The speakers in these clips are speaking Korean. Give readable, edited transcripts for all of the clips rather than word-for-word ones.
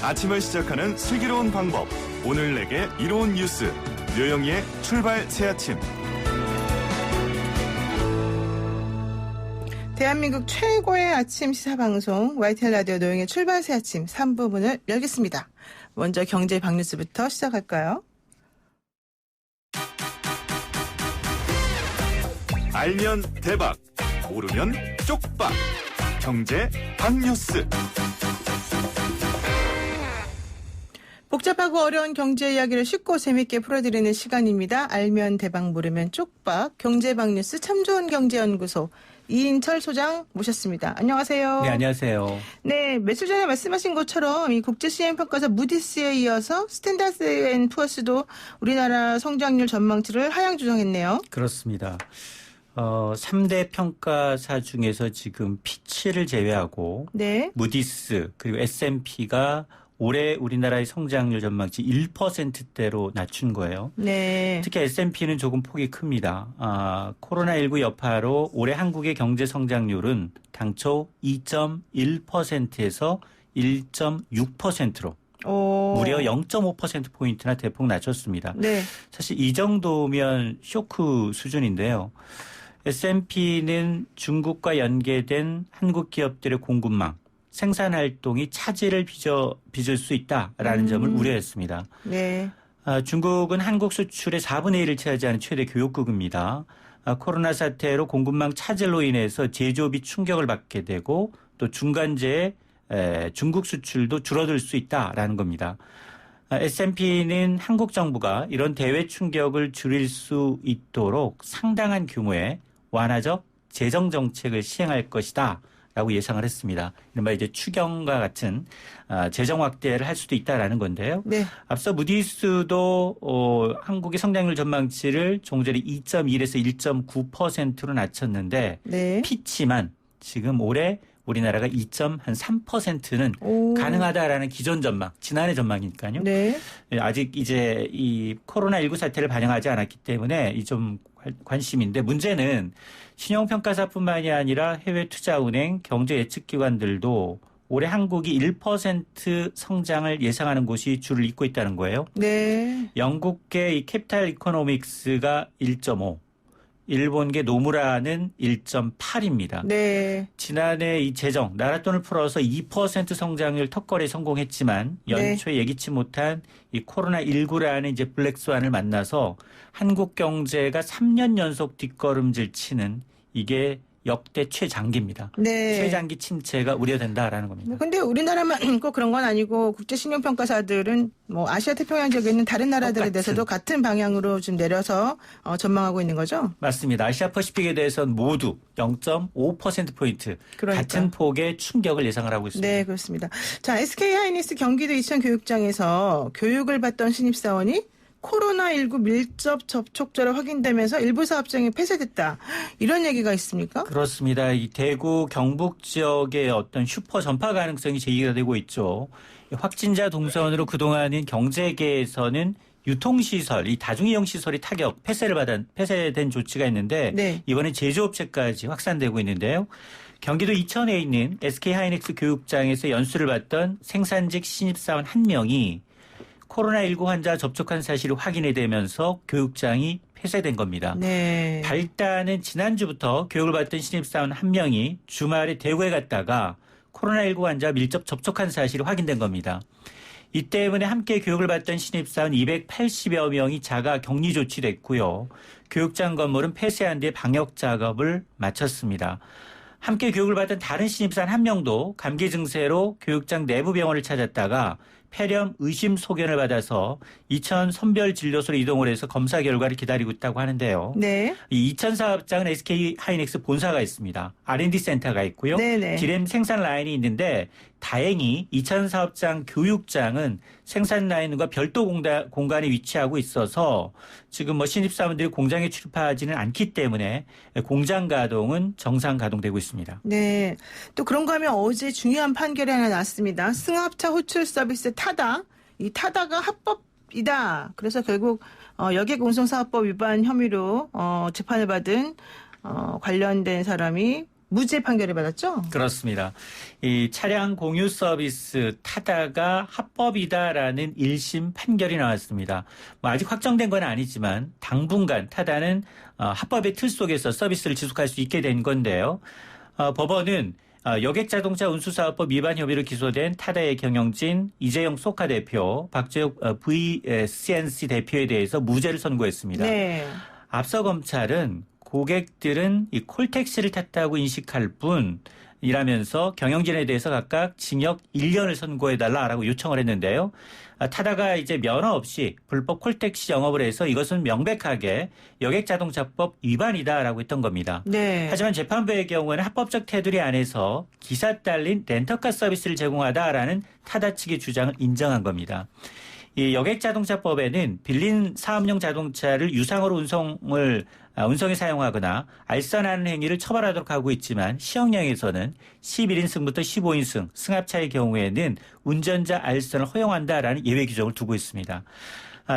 아침을 시작하는 슬기로운 방법. 오늘 내게 이로운 뉴스. 류영희의 출발 새아침. 대한민국 최고의 아침 시사방송 YTN 라디오 노영의 출발 새아침 3부 문을 열겠습니다. 먼저 경제 박뉴스부터 시작할까요? 알면 대박, 모르면 쪽박. 경제 박뉴스. 복잡하고 어려운 경제 이야기를 쉽고 재밌게 풀어드리는 시간입니다. 알면 대박, 모르면 쪽박. 경제 박뉴스 참 좋은 경제연구소 이인철 소장 모셨습니다. 안녕하세요. 네, 안녕하세요. 네, 며칠 전에 말씀하신 것처럼 이 국제 시행평가사 무디스에 이어서 스탠다드 앤 푸어스도 우리나라 성장률 전망치를 하향 조정했네요. 그렇습니다. 3대 평가사 중에서 지금 피치를 제외하고 네. 무디스 그리고 S&P가 올해 우리나라의 성장률 전망치 1%대로 낮춘 거예요. 네. 특히 S&P는 조금 폭이 큽니다. 코로나19 여파로 올해 한국의 경제 성장률은 당초 2.1%에서 1.6%로 무려 0.5%포인트나 대폭 낮췄습니다. 네. 사실 이 정도면 쇼크 수준인데요. S&P는 중국과 연계된 한국 기업들의 공급망, 생산활동이 차질을 빚을 수 있다라는 점을 우려했습니다. 네. 중국은 한국 수출의 4분의 1을 차지하는 최대 교역국입니다. 코로나 사태로 공급망 차질로 인해서 제조업이 충격을 받게 되고 또 중간재의 중국 수출도 줄어들 수 있다라는 겁니다. S&P는 한국 정부가 이런 대외 충격을 줄일 수 있도록 상당한 규모의 완화적 재정 정책을 시행할 것이다. 라고 예상을 했습니다. 이른바 이제 추경과 같은 재정 확대를 할 수도 있다라는 건데요. 네. 앞서 무디스도 한국의 성장률 전망치를 종전에 2.1에서 1.9%로 낮췄는데 네. 피치만 지금 올해 우리나라가 2.3%는 가능하다라는 기존 전망, 지난해 전망이니까요. 네. 아직 이제 이 코로나19 사태를 반영하지 않았기 때문에 이 좀 관심인데 문제는 신용평가사뿐만이 아니라 해외 투자은행, 경제 예측기관들도 올해 한국이 1% 성장을 예상하는 곳이 줄을 잇고 있다는 거예요. 네. 영국계 이 캐피탈 이코노믹스가 1.5, 일본계 노무라는 1.8입니다. 네. 지난해 이 재정, 나라 돈을 풀어서 2% 성장률 턱걸이에 성공했지만 연초에 네. 예기치 못한 이 코로나19라는 이제 블랙스완을 만나서 한국 경제가 3년 연속 뒷걸음질 치는 이게 역대 최장기입니다. 네. 최장기 침체가 우려된다라는 겁니다. 그런데 우리나라만 꼭 그런 건 아니고 국제신용평가사들은 뭐 아시아 태평양 지역에 있는 다른 나라들에 대해서도 같은 방향으로 좀 내려서 전망하고 있는 거죠? 맞습니다. 아시아 퍼시픽에 대해서는 모두 0.5%포인트 그러니까. 같은 폭의 충격을 예상을 하고 있습니다. 네, 그렇습니다. 자, SK하이닉스 경기도 이천 교육장에서 교육을 받던 신입사원이 코로나19 밀접 접촉자로 확인되면서 일부 사업장이 폐쇄됐다. 이런 얘기가 있습니까? 그렇습니다. 이 대구 경북 지역의 어떤 슈퍼 전파 가능성이 제기가 되고 있죠. 확진자 동선으로 그동안은 경제계에서는 유통시설, 이 다중이용시설이 타격, 폐쇄된 조치가 있는데 네. 이번엔 제조업체까지 확산되고 있는데요. 경기도 이천에 있는 SK하이닉스 교육장에서 연수를 받던 생산직 신입사원 1명이 코로나19 환자 접촉한 사실이 확인이 되면서 교육장이 폐쇄된 겁니다. 네. 발단은 지난주부터 교육을 받던 신입사원 1명이 주말에 대구에 갔다가 코로나19 환자 밀접 접촉한 사실이 확인된 겁니다. 이 때문에 함께 교육을 받던 신입사원 280여 명이 자가 격리 조치됐고요. 교육장 건물은 폐쇄한 뒤 방역 작업을 마쳤습니다. 함께 교육을 받던 다른 신입사원 1명도 감기 증세로 교육장 내부 병원을 찾았다가 폐렴 의심 소견을 받아서 이천 선별진료소로 이동을 해서 검사 결과를 기다리고 있다고 하는데요. 네. 이 이천 사업장은 SK하이닉스 본사가 있습니다. R&D 센터가 있고요. 네네. 디램 생산 라인이 있는데 다행히 이천 사업장 교육장은 생산 라인과 별도 공간에 위치하고 있어서 지금 뭐 신입사원들이 공장에 출입하지는 않기 때문에 공장 가동은 정상 가동되고 있습니다. 네. 또 그런가 하면 어제 중요한 판결이 하나 났습니다. 승합차 호출 서비스 타다. 이 타다가 합법이다. 그래서 결국 여객운송사업법 위반 혐의로 재판을 받은 관련된 사람이 무죄 판결을 받았죠? 그렇습니다. 이 차량 공유 서비스 타다가 합법이다라는 1심 판결이 나왔습니다. 뭐 아직 확정된 건 아니지만 당분간 타다는 합법의 틀 속에서 서비스를 지속할 수 있게 된 건데요. 법원은 여객자동차 운수사업법 위반 혐의로 기소된 타다의 경영진 이재용 소카 대표, 박재욱 VCNC 대표에 대해서 무죄를 선고했습니다. 네. 앞서 검찰은 고객들은 이 콜택시를 탔다고 인식할 뿐이라면서 경영진에 대해서 각각 징역 1년을 선고해달라라고 요청을 했는데요. 타다가 이제 면허 없이 불법 콜택시 영업을 해서 이것은 명백하게 여객자동차법 위반이다라고 했던 겁니다. 네. 하지만 재판부의 경우에는 합법적 테두리 안에서 기사 딸린 렌터카 서비스를 제공하다라는 타다 측의 주장을 인정한 겁니다. 이 여객자동차법에는 빌린 사업용 자동차를 유상으로 운송에 사용하거나 알선하는 행위를 처벌하도록 하고 있지만 시형령에서는 11인승부터 15인승 승합차의 경우에는 운전자 알선을 허용한다라는 예외 규정을 두고 있습니다.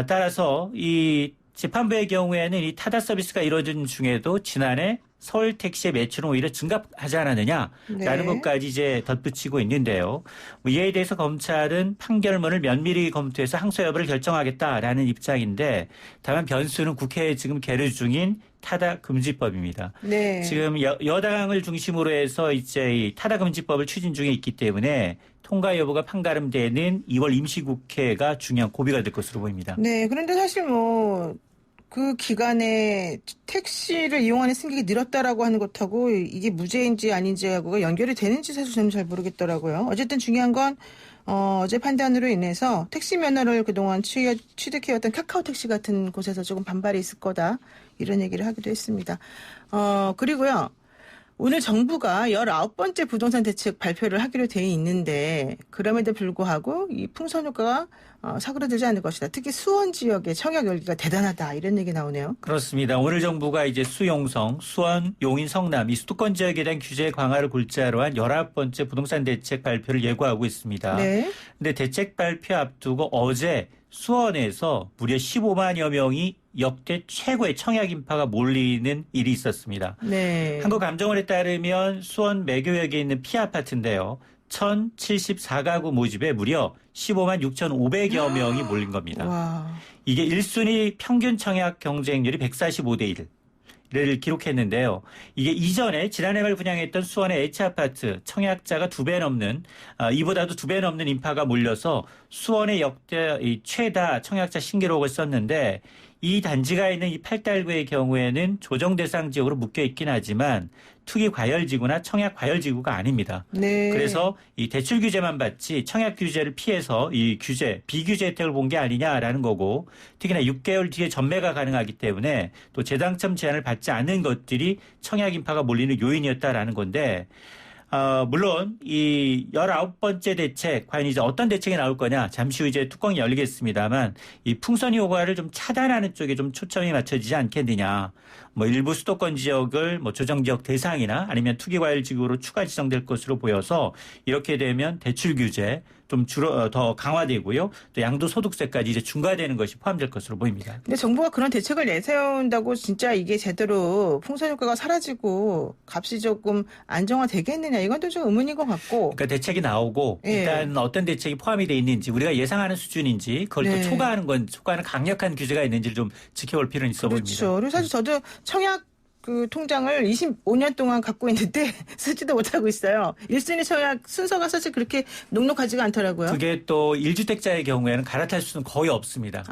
따라서 이 재판부의 경우에는 이 타다 서비스가 이루어진 중에도 지난해 서울 택시의 매출은 오히려 증가하지 않았느냐라는 것까지 이제 덧붙이고 있는데요. 이에 대해서 검찰은 판결문을 면밀히 검토해서 항소 여부를 결정하겠다라는 입장인데 다만 변수는 국회에 지금 계류 중인 타다 금지법입니다. 네. 지금 여당을 중심으로 해서 이제 이 타다 금지법을 추진 중에 있기 때문에 통과 여부가 판가름되는 2월 임시국회가 중요한 고비가 될 것으로 보입니다. 네. 그런데 사실 그 기간에 택시를 이용하는 승객이 늘었다라고 하는 것하고 이게 무죄인지 아닌지하고가 연결이 되는지 사실 저는 잘 모르겠더라고요. 어쨌든 중요한 건 어제 판단으로 인해서 택시 면허를 그동안 취득해왔던 카카오택시 같은 곳에서 조금 반발이 있을 거다. 이런 얘기를 하기도 했습니다. 그리고요. 오늘 정부가 19번째 부동산 대책 발표를 하기로 돼 있는데 그럼에도 불구하고 이 풍선 효과가 사그라들지 않을 것이다. 특히 수원 지역의 청약 열기가 대단하다. 이런 얘기 나오네요. 그렇습니다. 오늘 정부가 이제 수용성, 수원, 용인, 성남 이 수도권 지역에 대한 규제 강화를 골자로 한 19번째 부동산 대책 발표를 예고하고 있습니다. 네. 근데 대책 발표 앞두고 어제 수원에서 무려 15만여 명이 역대 최고의 청약 인파가 몰리는 일이 있었습니다. 네. 한국감정원에 따르면 수원 매교역에 있는 피아파트인데요. 1074가구 모집에 무려 15만 6,500여 명이 몰린 겁니다. 와. 이게 1순위 평균 청약 경쟁률이 145대 1을 기록했는데요. 이게 이전에 지난해 말 분양했던 수원의 H아파트 청약자가 2배 넘는 이보다도 2배 넘는 인파가 몰려서 수원의 역대 최다 청약자 신기록을 썼는데 이 단지가 있는 이 8달구의 경우에는 조정 대상 지역으로 묶여 있긴 하지만 투기 과열지구나 청약 과열지구가 아닙니다. 네. 그래서 이 대출 규제만 받지 청약 규제를 피해서 이 비규제 혜택을 본 게 아니냐라는 거고 특히나 6개월 뒤에 전매가 가능하기 때문에 또 재당첨 제한을 받지 않는 것들이 청약 인파가 몰리는 요인이었다라는 건데 물론 이 19번째 대책 과연 이제 어떤 대책이 나올 거냐 잠시 후 이제 뚜껑이 열리겠습니다만 이 풍선 효과를 좀 차단하는 쪽에 좀 초점이 맞춰지지 않겠느냐. 일부 수도권 지역을 조정 지역 대상이나 아니면 투기 과열 지구로 추가 지정될 것으로 보여서 이렇게 되면 대출 규제 좀 더 강화되고요. 또 양도소득세까지 이제 중과되는 것이 포함될 것으로 보입니다. 근데 정부가 그런 대책을 내세운다고 진짜 이게 제대로 풍선 효과가 사라지고 값이 조금 안정화되겠느냐 이건 또 좀 의문인 것 같고. 그러니까 대책이 나오고 일단 어떤 대책이 포함이 돼 있는지 우리가 예상하는 수준인지 그걸 또 초과하는 강력한 규제가 있는지를 좀 지켜볼 필요는 있어 보입니다. 그렇죠. 그리고 사실 저도 청약 통장을 25년 동안 갖고 있는데 쓰지도 못하고 있어요. 1순위 청약 순서가 사실 그렇게 녹록하지가 않더라고요. 그게 또 1주택자의 경우에는 갈아탈 수는 거의 없습니다.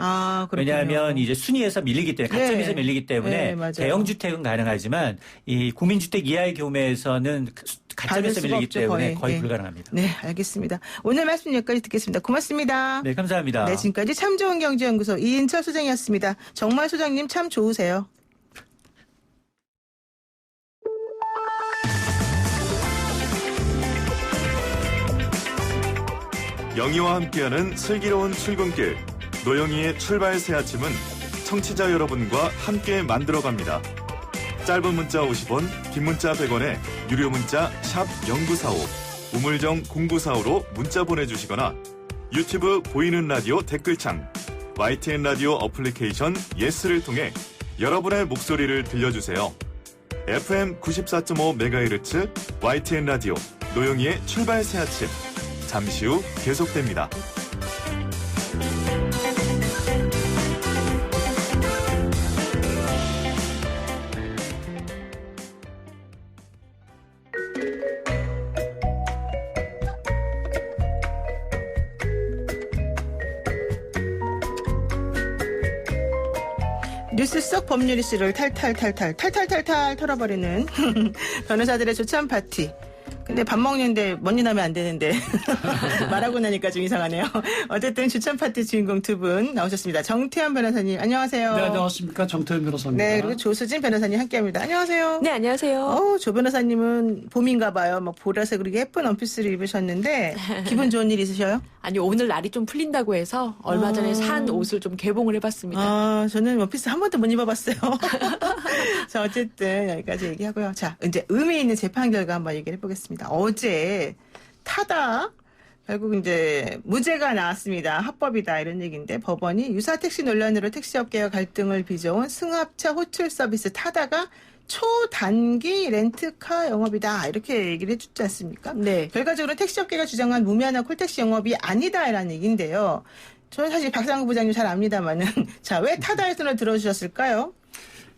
그렇군요. 왜냐하면 이제 순위에서 밀리기 때문에 가점에서 밀리기 때문에 대형 주택은 가능하지만 이 국민주택 이하의 경우에서는 가점에서 밀리기 때문에 거의 불가능합니다. 네, 알겠습니다. 오늘 말씀 여기까지 듣겠습니다. 고맙습니다. 네, 감사합니다. 네, 지금까지 참 좋은 경제연구소 이인철 소장이었습니다. 정말 소장님 참 좋으세요. 영희와 함께하는 슬기로운 출근길 노영희의 출발 새 아침은 청취자 여러분과 함께 만들어갑니다. 짧은 문자 50원, 긴 문자 100원에 유료 문자 샵 0945, 우물정 0945로 문자 보내주시거나 유튜브 보이는 라디오 댓글창, YTN 라디오 어플리케이션 예스를 통해 여러분의 목소리를 들려주세요. FM 94.5MHz YTN 라디오 노영희의 출발 새 아침. 잠시 후 계속됩니다. 뉴스 속 법률 이슈를 탈탈 털어버리는 변호사들의 조찬 파티. 근데 밥 먹는데 먼지 나면 안 되는데 말하고 나니까 좀 이상하네요. 어쨌든 추천 파티 주인공 두 분 나오셨습니다. 정태현 변호사님 안녕하세요. 네, 안녕하십니까. 정태현 변호사입니다. 네, 그리고 조수진 변호사님 함께합니다. 안녕하세요. 네, 안녕하세요. 조 변호사님은 봄인가 봐요. 막 보라색으로 예쁜 원피스를 입으셨는데 기분 좋은 일 있으셔요? 아니, 오늘 날이 좀 풀린다고 해서 얼마 전에 산 옷을 좀 개봉을 해봤습니다. 저는 원피스 한 번도 못 입어봤어요. 자, 어쨌든 여기까지 얘기하고요. 자, 이제 의미 있는 재판 결과 한번 얘기를 해보겠습니다. 어제 타다 결국 이제 무죄가 나왔습니다. 합법이다 이런 얘기인데 법원이 유사 택시 논란으로 택시업계와 갈등을 빚어온 승합차 호출 서비스 타다가 초단기 렌트카 영업이다 이렇게 얘기를 해주지 않습니까? 네. 결과적으로 택시업계가 주장한 무면허 콜택시 영업이 아니다라는 얘기인데요. 저는 사실 박상구 부장님 잘 압니다만은 자, 왜 타다의 손을 들어주셨을까요?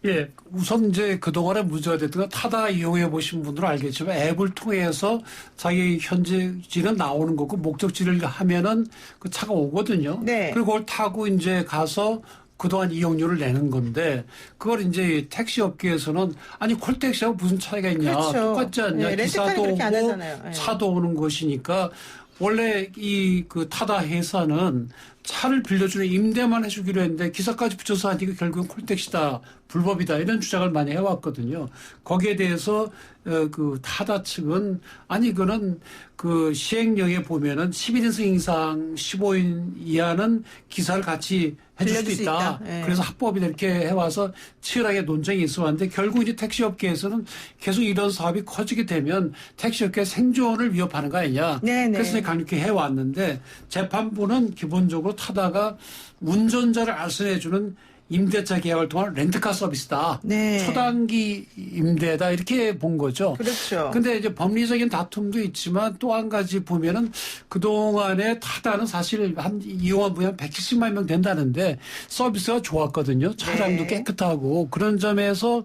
예, 우선 이제 그동안에 문제가 됐던 건 타다 이용해 보신 분들은 알겠지만 앱을 통해서 자기 현재지는 나오는 거고 목적지를 하면은 그 차가 오거든요. 네. 그리고 그걸 타고 이제 가서 그동안 이용료를 내는 건데 그걸 이제 택시 업계에서는 아니 콜택시하고 무슨 차이가 있냐. 그렇죠. 똑같지 않냐. 네, 기사도 그렇게 안 오고 하잖아요. 네. 차도 오는 것이니까 원래 이 그 타다 회사는 차를 빌려주는 임대만 해주기로 했는데 기사까지 붙여서 하니까 결국은 콜택시다, 불법이다 이런 주장을 많이 해왔거든요. 거기에 대해서 그 타다 측은 아니 이거는 그 시행령에 보면은 11인승 이상 15인 이하는 기사를 같이 해줄 수도 있다. 네. 그래서 합법이다 이렇게 해와서 치열하게 논쟁이 있어 왔는데 결국 이제 택시업계에서는 계속 이런 사업이 커지게 되면 택시업계 생존을 위협하는 거 아니냐. 네네. 그래서 강력히 해왔는데 재판부는 기본적으로 타다가 운전자를 알선해주는 임대차 계약을 통한 렌트카 서비스다. 네. 초단기 임대다 이렇게 본 거죠. 그렇죠. 근데 이제 법리적인 다툼도 있지만 또 한 가지 보면은 그동안에 타다는 사실 한 이용한 분이 한 170만 명 된다는데 서비스가 좋았거든요. 차량도 네. 깨끗하고 그런 점에서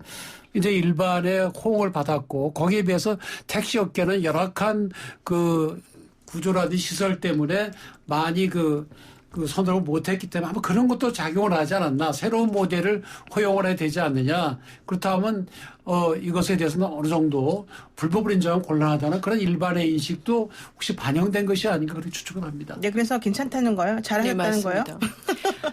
이제 일반의 호응을 받았고 거기에 비해서 택시 업계는 열악한 그 구조라든지 시설 때문에 많이 그 선호를 못했기 때문에 아마 그런 것도 작용을 하지 않았나. 새로운 모델을 허용을 해야 되지 않느냐. 그렇다면 이것에 대해서는 어느 정도 불법을 인정하면 곤란하다는 그런 일반의 인식도 혹시 반영된 것이 아닌가 그렇게 추측을 합니다. 네, 그래서 괜찮다는 거예요? 잘하셨다는 거예요?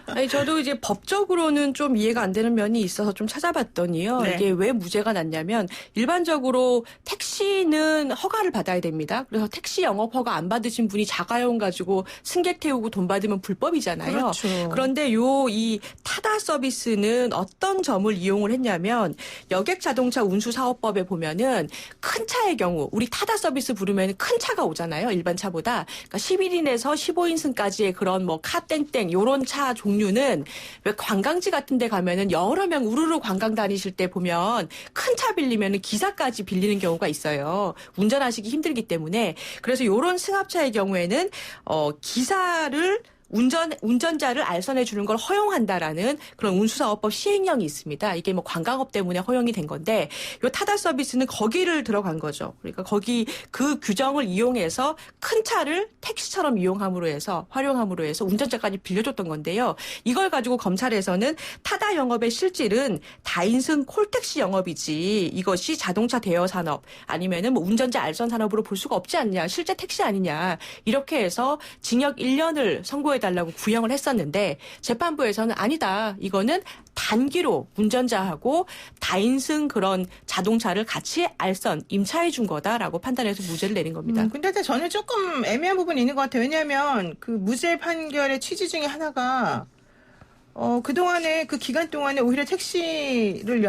아니, 저도 이제 법적으로는 좀 이해가 안 되는 면이 있어서 좀 찾아봤더니요. 네. 이게 왜 무죄가 났냐면 일반적으로 택시는 허가를 받아야 됩니다. 그래서 택시 영업 허가 안 받으신 분이 자가용 가지고 승객 태우고 돈 받으면 불법이잖아요. 그렇죠. 그런데 이 타다 서비스는 어떤 점을 이용을 했냐면 여객 자동차 운수 사업법에 보면은 큰 차의 경우 우리 타다 서비스 부르면 큰 차가 오잖아요. 일반 차보다. 그러니까 11인에서 15인승까지의 그런 뭐 카땡땡 요런 차 종류는 왜 관광지 같은 데 가면은 여러 명 우르르 관광 다니실 때 보면 큰 차 빌리면은 기사까지 빌리는 경우가 있어요. 운전하시기 힘들기 때문에. 그래서 요런 승합차의 경우에는 기사를 운전자를 알선해 주는 걸 허용한다라는 그런 운수사업법 시행령이 있습니다. 이게 뭐 관광업 때문에 허용이 된 건데 요 타다 서비스는 거기를 들어간 거죠. 그러니까 거기 그 규정을 이용해서 큰 차를 택시처럼 활용함으로 해서 운전자까지 빌려줬던 건데요. 이걸 가지고 검찰에서는 타다 영업의 실질은 다인승 콜택시 영업이지 이것이 자동차 대여 산업 아니면은 뭐 운전자 알선 산업으로 볼 수가 없지 않냐. 실제 택시 아니냐. 이렇게 해서 징역 1년을 선고해 달라고 구형을 했었는데 재판부에서는 아니다. 이거는 단기로 운전자하고 다인승 그런 자동차를 같이 임차해 준 거다라고 판단해서 무죄를 내린 겁니다. 근데 저는 조금 애매한 부분이 있는 것 같아요. 왜냐하면 그 무죄 판결의 취지 중에 하나가 그동안에 그 기간 동안에 오히려 택시를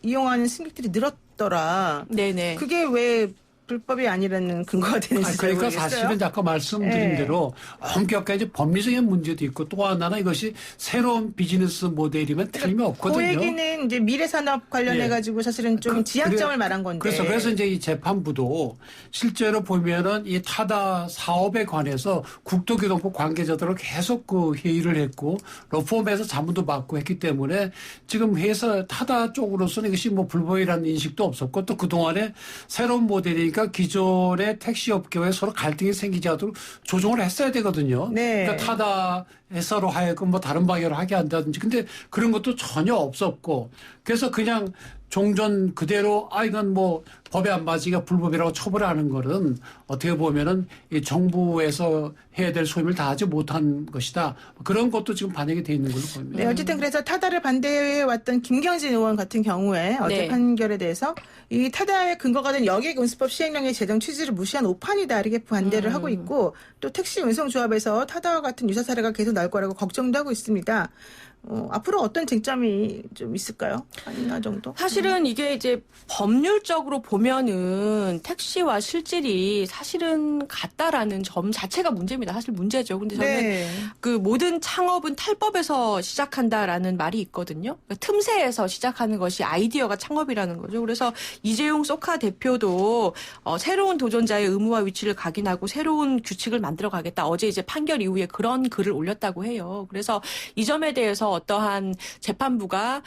이용하는 승객들이 늘었더라. 네네. 그게 왜 불법이 아니라는 근거가 되는지 그러니까 모르겠어요. 사실은 아까 말씀드린 대로 엄격한 이제 법리적인 문제도 있고 또 하나는 이것이 새로운 비즈니스 모델이면 틀림없거든요. 그 얘기는 이제 미래산업 관련해 가지고 사실은 좀 지향점을 말한 건데. 그래서 이제 이 재판부도 실제로 보면은 이 타다 사업에 관해서 국토교통부 관계자들을 계속 그 회의를 했고 로펌에서 자문도 받고 했기 때문에 지금 회사 타다 쪽으로서는 이것이 뭐 불법이라는 인식도 없었고 또 그동안에 새로운 모델이니까 기존의 택시 업계와 서로 갈등이 생기지 않도록 조정을 했어야 되거든요. 네. 그러니까 타다 회사로 하여금 뭐 다른 방향으로 하게 한다든지 근데 그런 것도 전혀 없었고 그래서 그냥 종전 그대로 이건 뭐 법에 안 맞으니까 불법이라고 처벌하는 거는 어떻게 보면은 이 정부에서 해야 될 소임을 다하지 못한 것이다. 그런 것도 지금 반영이 돼 있는 걸로 보입니다. 네, 어쨌든 그래서 타다를 반대해 왔던 김경진 의원 같은 경우에 어제 네. 판결에 대해서 이 타다의 근거가 된 여객운수법 시행령의 제정 취지를 무시한 오판이다 이렇게 반대를 하고 있고 또 택시 운송조합에서 타다와 같은 유사 사례가 계속 나올 거라고 걱정도 하고 있습니다. 앞으로 어떤 쟁점이 좀 있을까요? 하나 정도? 사실은 이게 이제 법률적으로 보면은 택시와 실질이 사실은 같다라는 점 자체가 문제입니다. 사실 문제죠. 근데 저는 네. 그 모든 창업은 탈법에서 시작한다라는 말이 있거든요. 그러니까 틈새에서 시작하는 것이 아이디어가 창업이라는 거죠. 그래서 이재용 소카 대표도 새로운 도전자의 의무와 위치를 각인하고 새로운 규칙을 만들어 가겠다. 어제 이제 판결 이후에 그런 글을 올렸다고 해요. 그래서 이 점에 대해서 어떠한 재판부가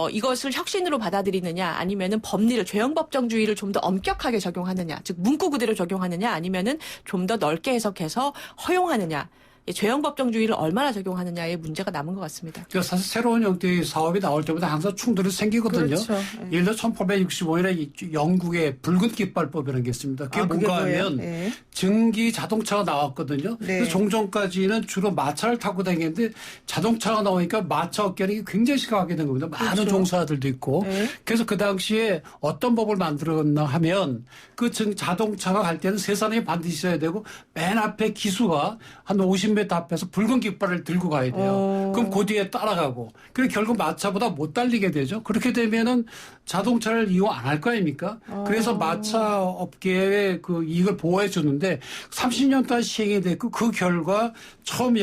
이것을 혁신으로 받아들이느냐 아니면은 법리를 죄형법정주의를 좀 더 엄격하게 적용하느냐 즉 문구 그대로 적용하느냐 아니면은 좀 더 넓게 해석해서 허용하느냐 죄형법정주의를 얼마나 적용하느냐의 문제가 남은 것 같습니다. 그래서 사실 새로운 형태의 사업이 나올 때마다 항상 충돌이 생기거든요. 그렇죠. 예를 들어 1865년에 영국의 붉은 깃발법이라는 게 있습니다. 그게 뭔가 하면 네. 증기 자동차가 나왔거든요. 네. 그래서 종전까지는 주로 마차를 타고 다녔는데 자동차가 나오니까 마차 업계는 굉장히 심각하게 된 겁니다. 많은 그렇죠. 종사자들도 있고. 네. 그래서 그 당시에 어떤 법을 만들었나 하면 그 자동차가 갈 때는 세 사람이 반드시 있어야 되고 맨 앞에 기수가 한 50m 앞에서 붉은 깃발을 들고 가야 돼요. 그럼 그 뒤에 따라가고. 그래 결국 마차보다 못 달리게 되죠. 그렇게 되면은 자동차를 이용 안 할 거 아닙니까? 그래서 마차 업계의 그 이익을 보호해 줬는데 30년 동안 시행이 됐고 그 결과 처음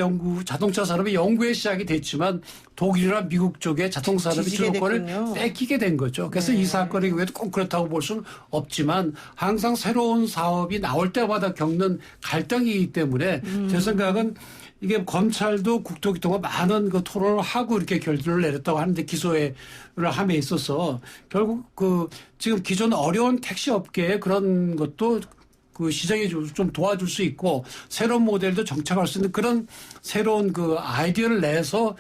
자동차 산업이 영구에 시작이 됐지만 독일이나 미국 쪽에 자동차 산업이 주도권을 뺏기게 된 거죠. 그래서 이 사건의 경우에도 꼭 그렇다고 볼 수는 없지만 항상 새로운 사업이 나올 때마다 겪는 갈등이기 때문에 제 생각은 이게 검찰도 국토교통과 많은 그 토론을 하고 이렇게 결론을 내렸다고 하는데 기소를 함에 있어서 결국 그 지금 기존 어려운 택시 업계의 그런 것도 그 시장에 좀 도와줄 수 있고 새로운 모델도 정착할 수 있는 그런 새로운 그 아이디어를 내서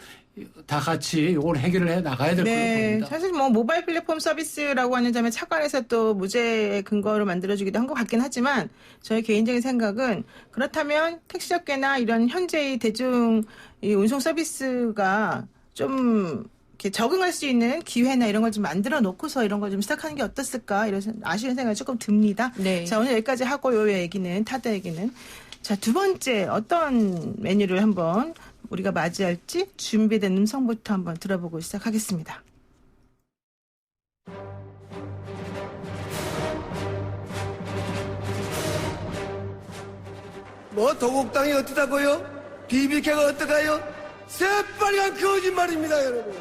다 같이 이걸 해결을 해 나가야 될 거라고 봅니다. 사실 뭐 모바일 플랫폼 서비스라고 하는 점에 차관해서 또 무죄 근거를 만들어주기도 한 것 같긴 하지만 저의 개인적인 생각은 그렇다면 택시업계나 이런 현재의 대중 이 운송 서비스가 좀 이렇게 적응할 수 있는 기회나 이런 걸 좀 만들어 놓고서 이런 걸 좀 시작하는 게 어떻을까 이런 아쉬운 생각이 조금 듭니다. 네. 자, 오늘 여기까지 하고 요 얘기는 타다 얘기는 자, 두 번째 어떤 메뉴를 한번 우리가 맞이할지 준비된 음성부터 한번 들어보고 시작하겠습니다. 뭐 도곡당이 어떠다고요? BBK가 어떠가요? 새빨간 거짓말입니다, 여러분.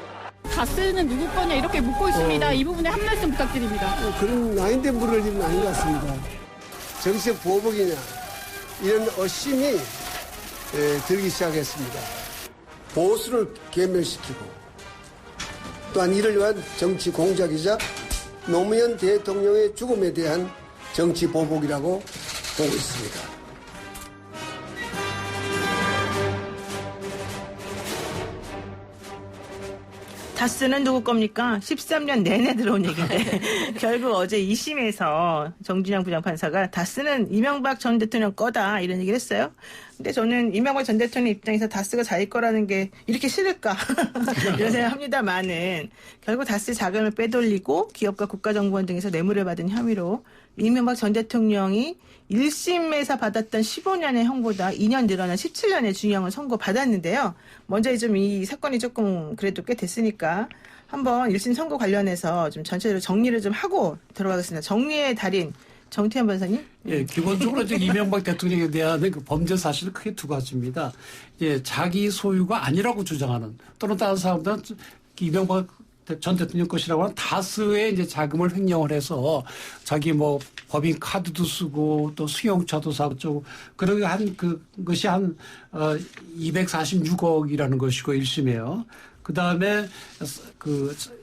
다스는 누구 거냐 이렇게 묻고 있습니다. 이 부분에 한 말씀 부탁드립니다. 그런 아닌데 물을 일은 아닌 것 같습니다. 정치적 보복이냐 이런 의심이 들기 시작했습니다. 보수를 괴멸시키고 또한 이를 위한 정치 공작이자 노무현 대통령의 죽음에 대한 정치 보복이라고 보고 있습니다. 다스는 누구 겁니까? 13년 내내 들어온 얘기인데 결국 어제 2심에서 정진영 부장판사가 다스는 이명박 전 대통령 거다 이런 얘기를 했어요. 근데 저는 이명박 전 대통령 입장에서 다스가 자기 거라는 게 이렇게 싫을까 이런 생각을 합니다만은 결국 다스 자금을 빼돌리고 기업과 국가정보원 등에서 뇌물을 받은 혐의로 이명박 전 대통령이 1심에서 받았던 15년의 형보다 2년 늘어난 17년의 징역을 선고받았는데요. 먼저 좀 이 사건이 조금 그래도 꽤 됐으니까 한번 1심 선고 관련해서 좀 전체적으로 정리를 좀 하고 들어가겠습니다. 정리의 달인 정태현 변호사님. 예, 기본적으로 이제 이명박 대통령에 대한 그 범죄 사실은 크게 두 가지입니다. 예, 자기 소유가 아니라고 주장하는 또는 다른 사람들은 이명박 전 대통령 것이라고 하는 다수의 이제 자금을 횡령을 해서 자기 뭐 법인 카드도 쓰고 또 수용차도 사고 그러게 한 그것이 한 246억이라는 것이고 1심에요. 그 다음에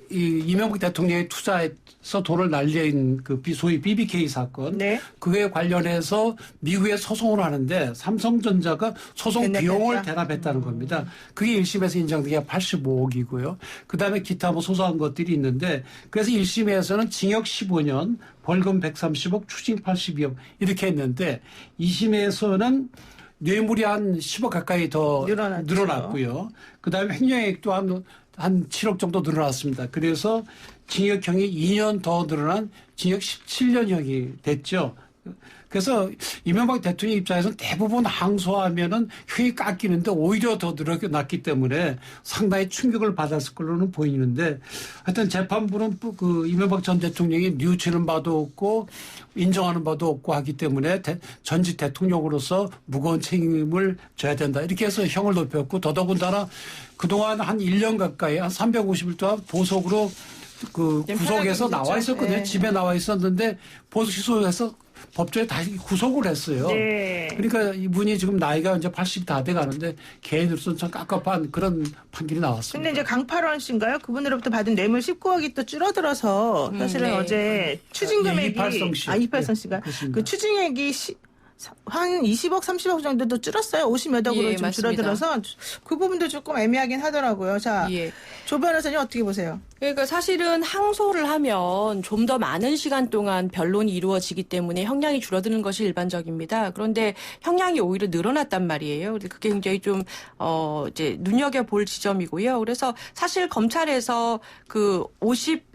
이 이명박 대통령의 투자에서 돈을 날린 그 소위 BBK 사건. 네. 그에 관련해서 미국에 소송을 하는데 삼성전자가 소송 비용을 대납했다는 겁니다. 그게 1심에서 인정된 게 85억이고요. 그 다음에 기타 뭐 소소한 것들이 있는데 그래서 1심에서는 징역 15년, 벌금 130억, 추징 82억 이렇게 했는데 2심에서는 뇌물이 한 10억 가까이 더 늘어났고요. 그 다음에 횡령액도 한 7억 정도 늘어났습니다. 그래서 징역형이 2년 더 늘어난 징역 17년형이 됐죠. 그래서 이명박 대통령 입장에서는 대부분 항소하면은 형이 깎이는데 오히려 더 늘어났기 때문에 상당히 충격을 받았을 걸로는 보이는데 하여튼 재판부는 그 이명박 전 대통령이 뉘우치는 바도 없고 인정하는 바도 없고 하기 때문에 전직 대통령으로서 무거운 책임을 져야 된다. 이렇게 해서 형을 높였고 더더군다나 그동안 한 1년 가까이 한 350일 동안 보석으로 그 구속에서 나와 있었거든요. 네. 집에 나와 있었는데 보석 취소해서 법정에 다시 구속을 했어요. 네. 그러니까 이분이 지금 나이가 이제 80이 다 돼 가는데 개인으로서는 참 깝깝한 그런 판결이 나왔습니다. 근데 이제 강팔원 씨인가요? 그분으로부터 받은 뇌물 19억이 또 줄어들어서 사실은 어제 추징 금액이 이팔성 씨. 이팔성 씨가 그 추징액이 한 20억, 30억 정도도 줄었어요. 50몇 억으로 좀 줄어들어서 그 부분도 조금 애매하긴 하더라고요. 자, 조 변호사님 어떻게 보세요? 그러니까 사실은 항소를 하면 좀 더 많은 시간 동안 변론이 이루어지기 때문에 형량이 줄어드는 것이 일반적입니다. 그런데 형량이 오히려 늘어났단 말이에요. 그게 굉장히 좀 이제 눈여겨볼 지점이고요. 그래서 사실 검찰에서 그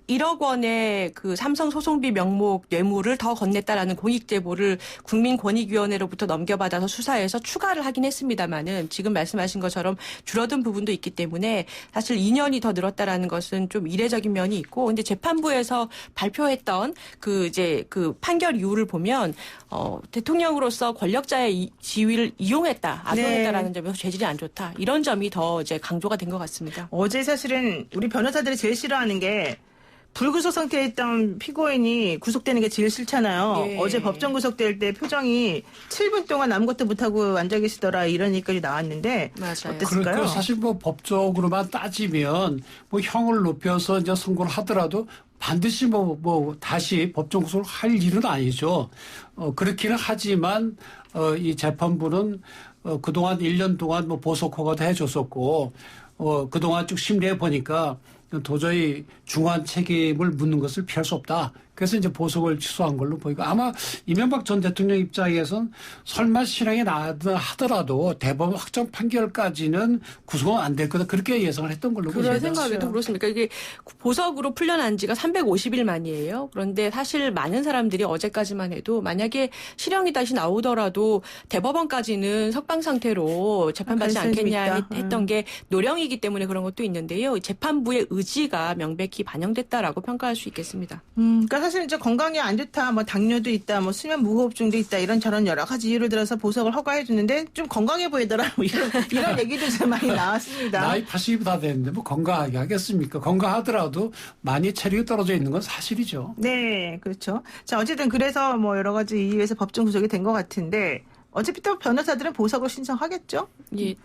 1억 원의 그 삼성 소송비 명목 뇌물을 더 건넸다라는 공익 제보를 국민권익위원회로부터 넘겨받아서 수사해서 추가를 하긴 했습니다만은 지금 말씀하신 것처럼 줄어든 부분도 있기 때문에 사실 2년이 더 늘었다라는 것은 좀 이례적인 면이 있고 근데 재판부에서 발표했던 그 이제 그 판결 이유를 보면 대통령으로서 권력자의 지위를 이용했다, 악용했다라는 점에서 죄질이 안 좋다 이런 점이 더 이제 강조가 된 것 같습니다. 어제 사실은 우리 변호사들이 제일 싫어하는 게 불구속 상태에 있던 피고인이 구속되는 게 제일 싫잖아요. 예. 어제 법정 구속될 때 표정이 7분 동안 아무것도 못하고 앉아 계시더라 이런 얘기까지 나왔는데 맞아요. 어땠을까요? 사실 뭐 법적으로만 따지면 뭐 형을 높여서 이제 선고를 하더라도 반드시 뭐 다시 법정 구속을 할 일은 아니죠. 그렇기는 하지만 이 재판부는 그동안 1년 동안 뭐 보석 허가도 해줬었고 그동안 쭉 심리해 보니까 도저히 중한 책임을 묻는 것을 피할 수 없다. 그래서 이제 보석을 취소한 걸로 보이고 아마 이명박 전 대통령 입장에서는 설마 실형이 나다 하더라도 대법원 확정 판결까지는 구속은 안 될 거다. 그렇게 예상을 했던 걸로 보입니다. 그런 생각에도 그렇습니까? 이게 보석으로 풀려난 지가 350일 만이에요. 그런데 사실 많은 사람들이 어제까지만 해도 만약에 실형이 다시 나오더라도 대법원까지는 석방 상태로 재판받지 않겠냐 했던 게 노령이기 때문에 그런 것도 있는데요. 재판부의 의지가 명백히 반영됐다라고 평가할 수 있겠습니다. 그러니까 사실 이제 건강이 안 좋다, 뭐 당뇨도 있다, 뭐 수면 무호흡증도 있다 이런 저런 여러 가지 이유를 들어서 보석을 허가해 주는데 좀 건강해 보이더라 뭐 이런 얘기도 좀 많이 나왔습니다. 나이 80이 다 됐는데 뭐 건강하게 하겠습니까? 건강하더라도 많이 체력이 떨어져 있는 건 사실이죠. 네, 그렇죠. 자, 어쨌든 그래서 뭐 여러 가지 이유에서 법정 구속이 된 것 같은데 어차피 또 변호사들은 보석을 신청하겠죠? 예.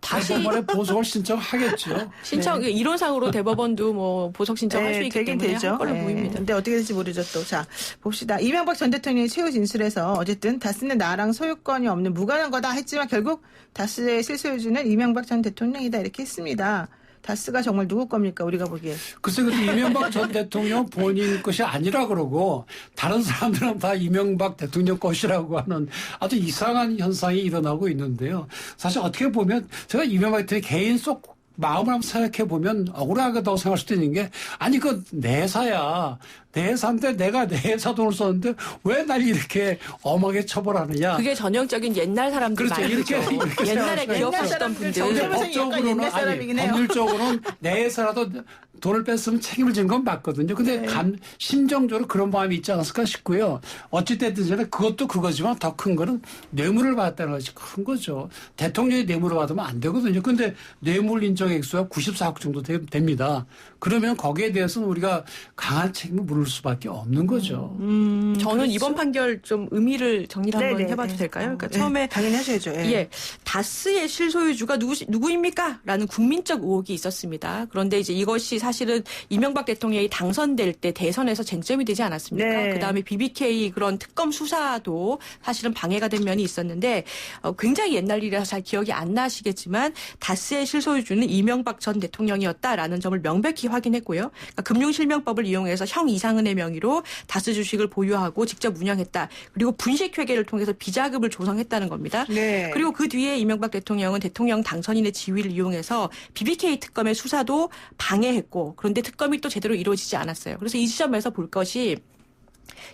다시 대법원에 보석을 신청하겠죠. 신청 네. 이론상으로 대법원도 뭐 보석 신청할 수 있기 때문에 되죠. 할 걸로 보입니다. 근데 어떻게 될지 모르죠 또. 자, 봅시다. 이명박 전 대통령의 최후 진술에서 어쨌든 다스는 나랑 소유권이 없는 무관한 거다 했지만 결국 다스의 실소유주는 이명박 전 대통령이다 이렇게 했습니다. 다스가 정말 누구 겁니까 우리가 보기에. 글쎄 근데 이명박 전 대통령 본인 것이 아니라 그러고 다른 사람들은 다 이명박 대통령 것이라고 하는 아주 이상한 현상이 일어나고 있는데요. 사실 어떻게 보면 제가 이명박 대통령 개인 속 마음을 한번 생각해 보면 억울하다고 생각할 수도 있는 게 아니 그 내사야. 내사인데 내가 내사 돈을 썼는데 왜 날 이렇게 엄하게 처벌하느냐. 그게 전형적인 옛날 사람들 그렇죠. 말이죠. 이렇게 옛날에 기억 쓰시던 분들. 법적으로는 아니 법률적으로는 내사라도 돈을 뺐으면 책임을 지는 건 맞거든요. 근데 심정적으로 그런 마음이 있지 않았을까 싶고요. 어찌됐든 간에 그것도 그거지만 더 큰 거는 뇌물을 받았다는 것이 큰 거죠. 대통령이 뇌물을 받으면 안 되거든요. 근데 뇌물 인정 액수가 94억 정도 됩니다. 그러면 거기에 대해서는 우리가 강한 책임을 물을 수밖에 없는 거죠. 저는 그렇죠? 이번 판결 좀 의미를 정리를 한번 해봐도 될까요? 그러니까 처음에 당연히 하셔야죠. 다스의 실소유주가 누구입니까? 라는 국민적 의혹이 있었습니다. 그런데 이제 이것이 사실은 이명박 대통령이 당선될 때 대선에서 쟁점이 되지 않았습니까? 네. 그다음에 BBK 그런 특검 수사도 사실은 방해가 된 면이 있었는데 굉장히 옛날 일이라서 잘 기억이 안 나시겠지만 다스의 실소유주는 이명박 전 대통령이었다라는 점을 명백히 확인했고요. 그러니까 금융실명법을 이용해서 형 이상은의 명의로 다스 주식을 보유하고 직접 운영했다. 그리고 분식회계를 통해서 비자금을 조성했다는 겁니다. 네. 그리고 그 뒤에 이명박 대통령은 대통령 당선인의 지위를 이용해서 BBK 특검의 수사도 방해했고 그런데 특검이 또 제대로 이루어지지 않았어요. 그래서 이 지점에서 볼 것이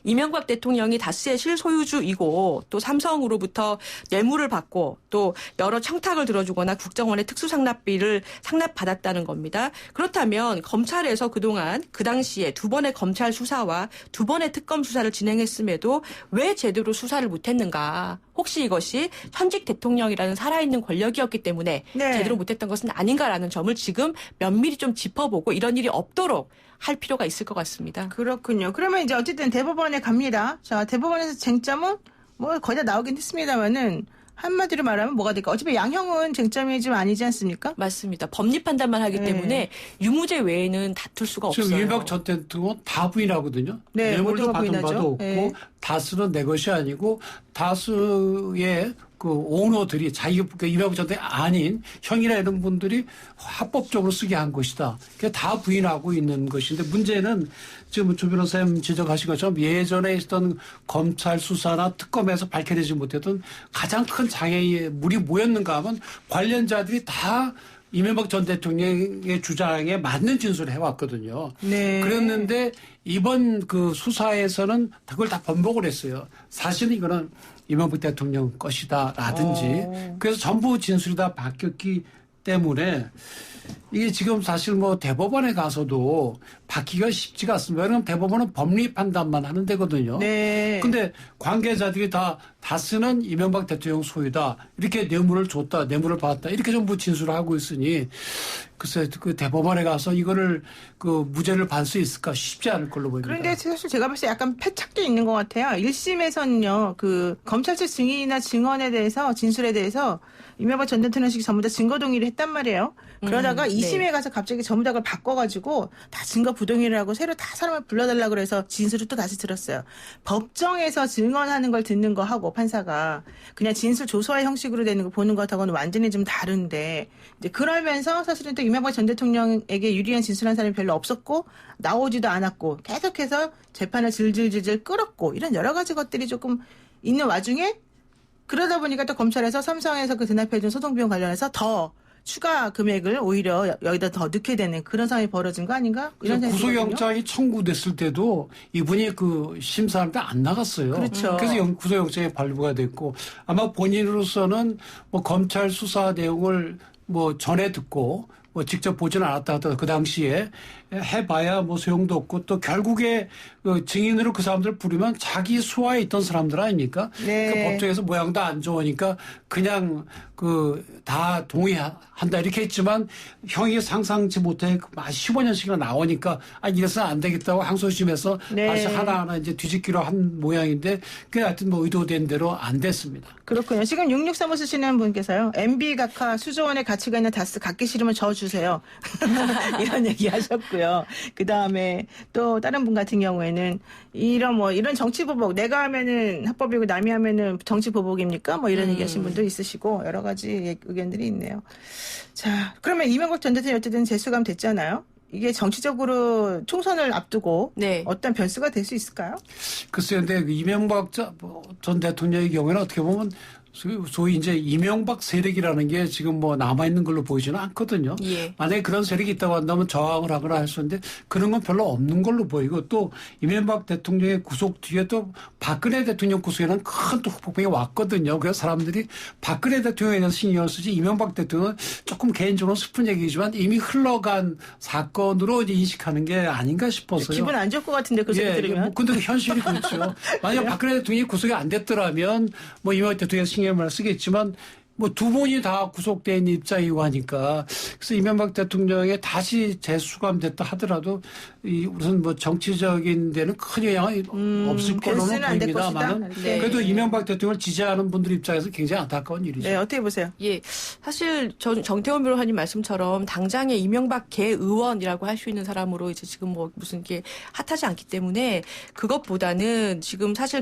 이명박 대통령이 다스의 실소유주이고 또 삼성으로부터 뇌물을 받고 또 여러 청탁을 들어주거나 국정원의 특수상납비를 상납받았다는 겁니다. 그렇다면 검찰에서 그동안 그 당시에 2번의 검찰 수사와 2번의 특검 수사를 진행했음에도 왜 제대로 수사를 못했는가. 혹시 이것이 현직 대통령이라는 살아있는 권력이었기 때문에 제대로 못했던 것은 아닌가라는 점을 지금 면밀히 좀 짚어보고 이런 일이 없도록 할 필요가 있을 것 같습니다. 그렇군요. 그러면 이제 어쨌든 대법원에 갑니다. 자, 대법원에서 쟁점은 뭐 거의 다 나오긴 했습니다만은 한마디로 말하면 뭐가 될까? 어차피 양형은 쟁점이 좀 아니지 않습니까? 맞습니다. 법리 판단만 하기 때문에 유무죄 외에는 다툴 수가 없어요. 지금 이명박 전 대통령 다 부인하거든요. 네, 뇌물도 받은 바도 없고 네. 다스는 내 것이 아니고 다스의 그 오너들이 자기가 이명박 전 대통령 아닌 형이나 이런 분들이 합법적으로 쓰게 한 것이다. 그게 다 부인하고 있는 것인데 문제는 지금 조 변호사님 지적하신 것처럼 예전에 있었던 검찰 수사나 특검에서 밝혀내지 못했던 가장 큰 장애의 물이 뭐였는가 하면 관련자들이 다 이명박 전 대통령의 주장에 맞는 진술을 해왔거든요. 네. 그랬는데 이번 그 수사에서는 그걸 다 번복을 했어요. 사실은 이거는 이명박 대통령 것이다라든지 그래서 전부 진술이 다 바뀌었기 때문에 이게 지금 사실 뭐 대법원에 가서도 받기가 쉽지가 않습니다. 왜냐하면 대법원은 법리 판단만 하는 데거든요. 네. 근데 관계자들이 다 쓰는 이명박 대통령 소유다. 이렇게 뇌물을 줬다. 뇌물을 받았다. 이렇게 전부 진술을 하고 있으니 글쎄 그 대법원에 가서 이거를 그 무죄를 받을 수 있을까 쉽지 않을 걸로 보입니다. 그런데 사실 제가 봤을 때 약간 패착도 있는 것 같아요. 1심에서는요, 그 검찰 측 증인이나 증언에 대해서 진술에 대해서 이명박 전 대통령식이 전부 다 증거 동의를 했단 말이에요. 그러다가 2심에 가서 갑자기 전부 다 그걸 바꿔가지고 다 증거 부동의를 하고 새로 다 사람을 불러달라고 그래서 진술을 또 다시 들었어요. 법정에서 증언하는 걸 듣는 거 하고 판사가 그냥 진술 조서의 형식으로 되는 거 보는 것하고는 완전히 좀 다른데 이제 그러면서 사실은 또 이명박 전 대통령에게 유리한 진술한 사람이 별로 없었고 나오지도 않았고 계속해서 재판을 질질질질 끌었고 이런 여러 가지 것들이 조금 있는 와중에 그러다 보니까 또 검찰에서 삼성에서 그 대납해준 소송비용 관련해서 더 추가 금액을 오히려 여기다 더 넣게 되는 그런 상황이 벌어진 거 아닌가? 이런 구속영장이 청구됐을 때도 이분이 그 심사하는데 안 나갔어요. 그렇죠. 그래서 구속영장이 발부가 됐고 아마 본인으로서는 뭐 검찰 수사 내용을 뭐 전에 듣고 뭐 직접 보지는 않았다 하더라도 그 당시에 해봐야 뭐 소용도 없고 또 결국에 그 증인으로 그 사람들 부르면 자기 수하에 있던 사람들 아닙니까? 네. 그 법정에서 모양도 안 좋으니까 그냥 그 다 동의한다 이렇게 했지만 형이 상상치 못해 15년씩이나 나오니까 이래서는 안 되겠다고 항소심에서 네. 다시 하나하나 이제 뒤집기로 한 모양인데 그게 하여튼 뭐 의도된 대로 안 됐습니다. 그렇군요. 지금 6635 쓰시는 분께서요. MB 각하 수조원의 가치가 있는 다스 갖기 싫으면 저 주세요. 이런 얘기 하셨고요. 그다음에 또 다른 분 같은 경우에는 이런 정치 보복 내가 하면은 합법이고 남이 하면은 정치 보복입니까? 뭐 이런 얘기 하신 분도 있으시고 여러 가지 의견들이 있네요. 자, 그러면 이명박 전 대통령이 어쨌든 재수감 됐잖아요. 이게 정치적으로 총선을 앞두고 어떤 변수가 될 수 있을까요? 글쎄요. 근데 이명박 전 대통령의 경우에는 어떻게 보면 소위 이제 이명박 세력이라는 게 지금 뭐 남아있는 걸로 보이지는 않거든요. 예. 만약에 그런 세력이 있다고 한다면 저항을 하거나 할 수 있는데 그런 건 별로 없는 걸로 보이고 또 이명박 대통령의 구속 뒤에 또 박근혜 대통령 구속에는 큰 또 후폭풍이 왔거든요. 그래서 사람들이 박근혜 대통령에 대해서 신경을 쓰지 이명박 대통령은 조금 개인적으로 슬픈 얘기지만 이미 흘러간 사건으로 이제 인식하는 게 아닌가 싶어서요. 기분 안 좋을 것 같은데 그 소리 들으면. 뭐 근데 현실이 그렇죠. 만약 박근혜 대통령이 구속이 안 됐더라면 뭐 이명박 대통령이 신경을 쓰겠지만 뭐 두 분이 다 구속돼 있는 입장이고 하니까 그래서 이명박 대통령이 다시 재수감됐다 하더라도 이 우선 뭐 정치적인 데는 큰 영향이 없을 거로는 보입니다만 네. 그래도 이명박 대통령을 지지하는 분들 입장에서 굉장히 안타까운 일이죠. 네, 어떻게 보세요? 예, 사실 정태원 변호사님 말씀처럼 당장의 이명박 개 의원이라고 할 수 있는 사람으로 이제 지금 뭐 무슨 게 핫하지 않기 때문에 그것보다는 지금 사실